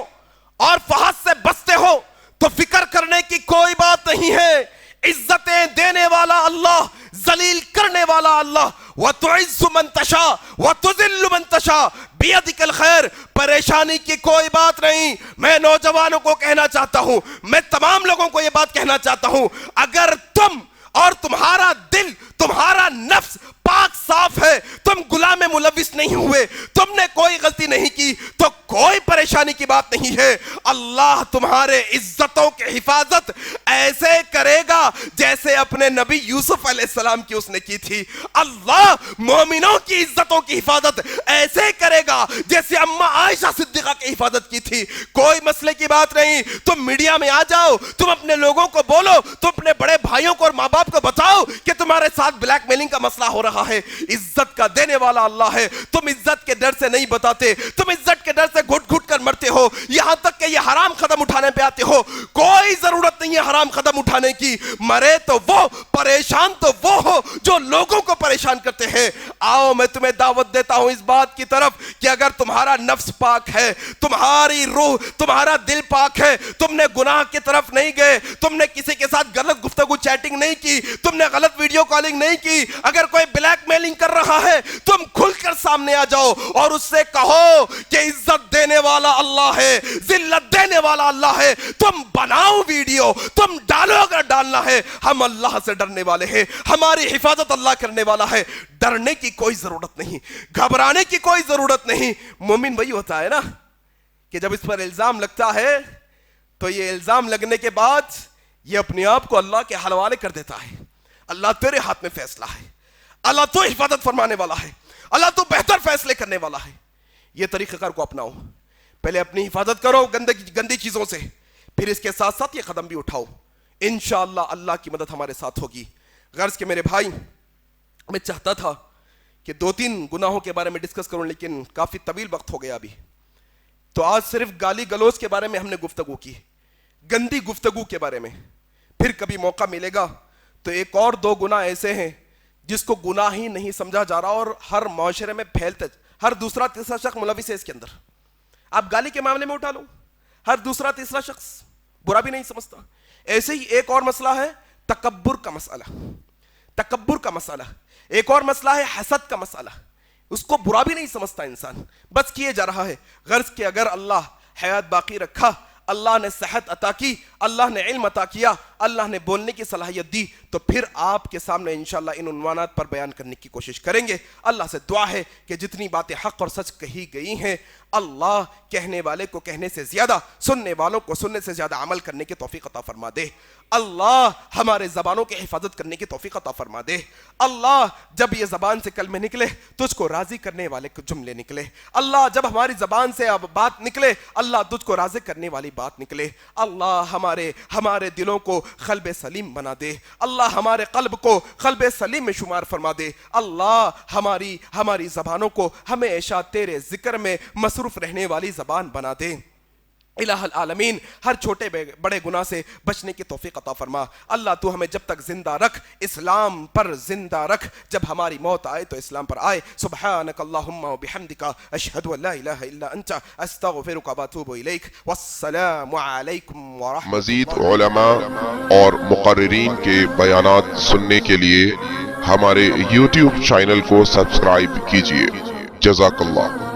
اور فحش سے بچتے ہو تو فکر کرنے کی کوئی بات ضرورت نہیں ہے. عزتیں دینے والا اللہ, ذلیل کرنے والا اللہ. وَتُعِزُّ مَن تَشَاءُ وَتُذِلُّ مَن تَشَاءُ بِيَدِكَ الْخَيْرُ. پریشانی کی کوئی بات نہیں. میں نوجوانوں کو کہنا چاہتا ہوں, میں تمام لوگوں کو یہ بات کہنا چاہتا ہوں, اگر تم اور تمہارا دل, تمہارا نفس پاک صاف ہے, تم غلام ملوث نہیں ہوئے, تم نے کوئی غلطی نہیں کی, تو کوئی پریشانی کی بات نہیں ہے. اللہ تمہارے عزتوں کی حفاظت ایسے کرے گا جیسے اپنے نبی یوسف علیہ السلام کی اس نے کی تھی. اللہ مومنوں کی عزتوں کی حفاظت ایسے کرے گا جیسے اماں عائشہ صدیقہ کی حفاظت کی تھی. کوئی مسئلے کی بات نہیں. تم میڈیا میں آ جاؤ, تم اپنے لوگوں کو بولو, تم اپنے بڑے بھائیوں کو اور ماں باپ کو بتاؤ کہ تمہارے ساتھ بلیک میلنگ کا مسئلہ ہو رہا ہے. عزت کا دینے والا اللہ ہے. تم عزت کے ڈر سے نہیں بتاتے, تم عزت کے ڈر سے گھٹ گھٹ کر مرتے ہو, یہاں تک کہ یہ حرام قدم اٹھانے پہ آتے ہو. کوئی ضرورت نہیں ہے حرام قدم اٹھانے کی. مرے تو وہ, پریشان تو وہ ہو جو لوگوں کو پریشان کرتے ہیں. آؤ میں تمہیں دعوت دیتا ہوں اس بات کی طرف کہ اگر تمہارا نفس پاک ہے, تمہاری روح, تمہارا دل پاک ہے, تم نے گناہ کی طرف نہیں گئے, تم نے کسی کے ساتھ غلط گفتگو چیٹنگ نہیں کی, تم نے غلط ویڈیو کالنگ نہیں کی, اگر کوئی بلیک میلنگ کر رہا ہے, تم کھل کر سامنے آ جاؤ اور اس سے کہو کہ عزت دینے والا اللہ ہے, ذلت دینے والا اللہ ہے. تم بناؤ ویڈیو, تم ڈالو اگر ڈالنا ہے. ہم اللہ سے ڈرنے والے ہیں, ہماری حفاظت اللہ کرنے والا ہے. ڈرنے کی کوئی ضرورت نہیں, گھبرانے کی کوئی ضرورت نہیں. مومن وہی ہوتا ہے نا کہ جب اس پر الزام لگتا ہے تو یہ الزام لگنے کے بعد یہ اپنے آپ کو اللہ کے حوالے کر دیتا ہے. اللہ تیرے ہاتھ میں فیصلہ ہے, اللہ تو حفاظت فرمانے والا ہے, اللہ تو بہتر فیصلے کرنے والا ہے. یہ طریقہ کار کو اپناؤ. پہلے اپنی حفاظت کرو گندی چیزوں سے, پھر اس کے ساتھ ساتھ یہ قدم بھی اٹھاؤ. انشاءاللہ اللہ کی مدد ہمارے ساتھ ہوگی. غرض کہ میرے بھائی, میں چاہتا تھا کہ 2-3 گناہوں کے بارے میں ڈسکس کروں, لیکن کافی طویل وقت ہو گیا ابھی. تو آج صرف گالی گلوچ کے بارے میں ہم نے گفتگو کی, گندی گفتگو کے بارے میں. پھر کبھی موقع ملے گا تو ایک اور 2 گناہ ایسے ہیں جس کو گناہ ہی نہیں سمجھا جا رہا اور ہر معاشرے میں پھیلتے, ہر دوسرا تیسرا شخص ملوث ہے اس کے اندر. آپ گالی کے معاملے میں اٹھا لو, ہر دوسرا تیسرا شخص برا بھی نہیں سمجھتا. ایسے ہی ایک اور مسئلہ ہے تکبر کا مسئلہ, تکبر کا مسئلہ. ایک اور مسئلہ ہے حسد کا مسئلہ, اس کو برا بھی نہیں سمجھتا انسان, بس کیے جا رہا ہے. غرض کہ اگر اللہ حیات باقی رکھا, اللہ نے صحت عطا کی, اللہ نے علم عطا کیا, اللہ نے بولنے کی صلاحیت دی, تو پھر آپ کے سامنے انشاءاللہ ان عنوانات پر بیان کرنے کی کوشش کریں گے. اللہ سے دعا ہے کہ جتنی باتیں حق اور سچ کہی گئی ہیں, اللہ کہنے والے کو کہنے سے زیادہ, سننے والوں کو سننے سے زیادہ عمل کرنے کی توفیق عطا فرما دے. اللہ ہمارے زبانوں کی حفاظت کرنے کی توفیق عطا فرما دے. اللہ جب یہ زبان سے کلمے نکلے تجھ کو راضی کرنے والے جملے نکلے. اللہ جب ہماری زبان سے اب بات نکلے, اللہ تجھ کو راضی کرنے والی بات نکلے. اللہ ہمارے دلوں کو قلب سلیم بنا دے. اللہ ہمارے قلب کو قلب سلیم میں شمار فرما دے. اللہ ہماری زبانوں کو ہمیشہ تیرے ذکر میں مصروف رہنے والی زبان بنا دے. الہ العالمین ہر چھوٹے بڑے گناہ سے بچنے کی توفیق عطا فرما. اللہ تو ہمیں جب تک زندہ رکھ, اسلام پر زندہ رکھ, جب ہماری موت آئے تو اسلام پر آئے. سبحانک اللہم و بحمدک, اشہد ان لا الہ الا انت, استغفرک و اتوب الیک. والسلام علیکم ورحمۃ. مزید علماء اور مقررین کے بیانات سننے کے لیے ہمارے YouTube چینل کو سبسکرائب کیجیے. جزاک اللہ.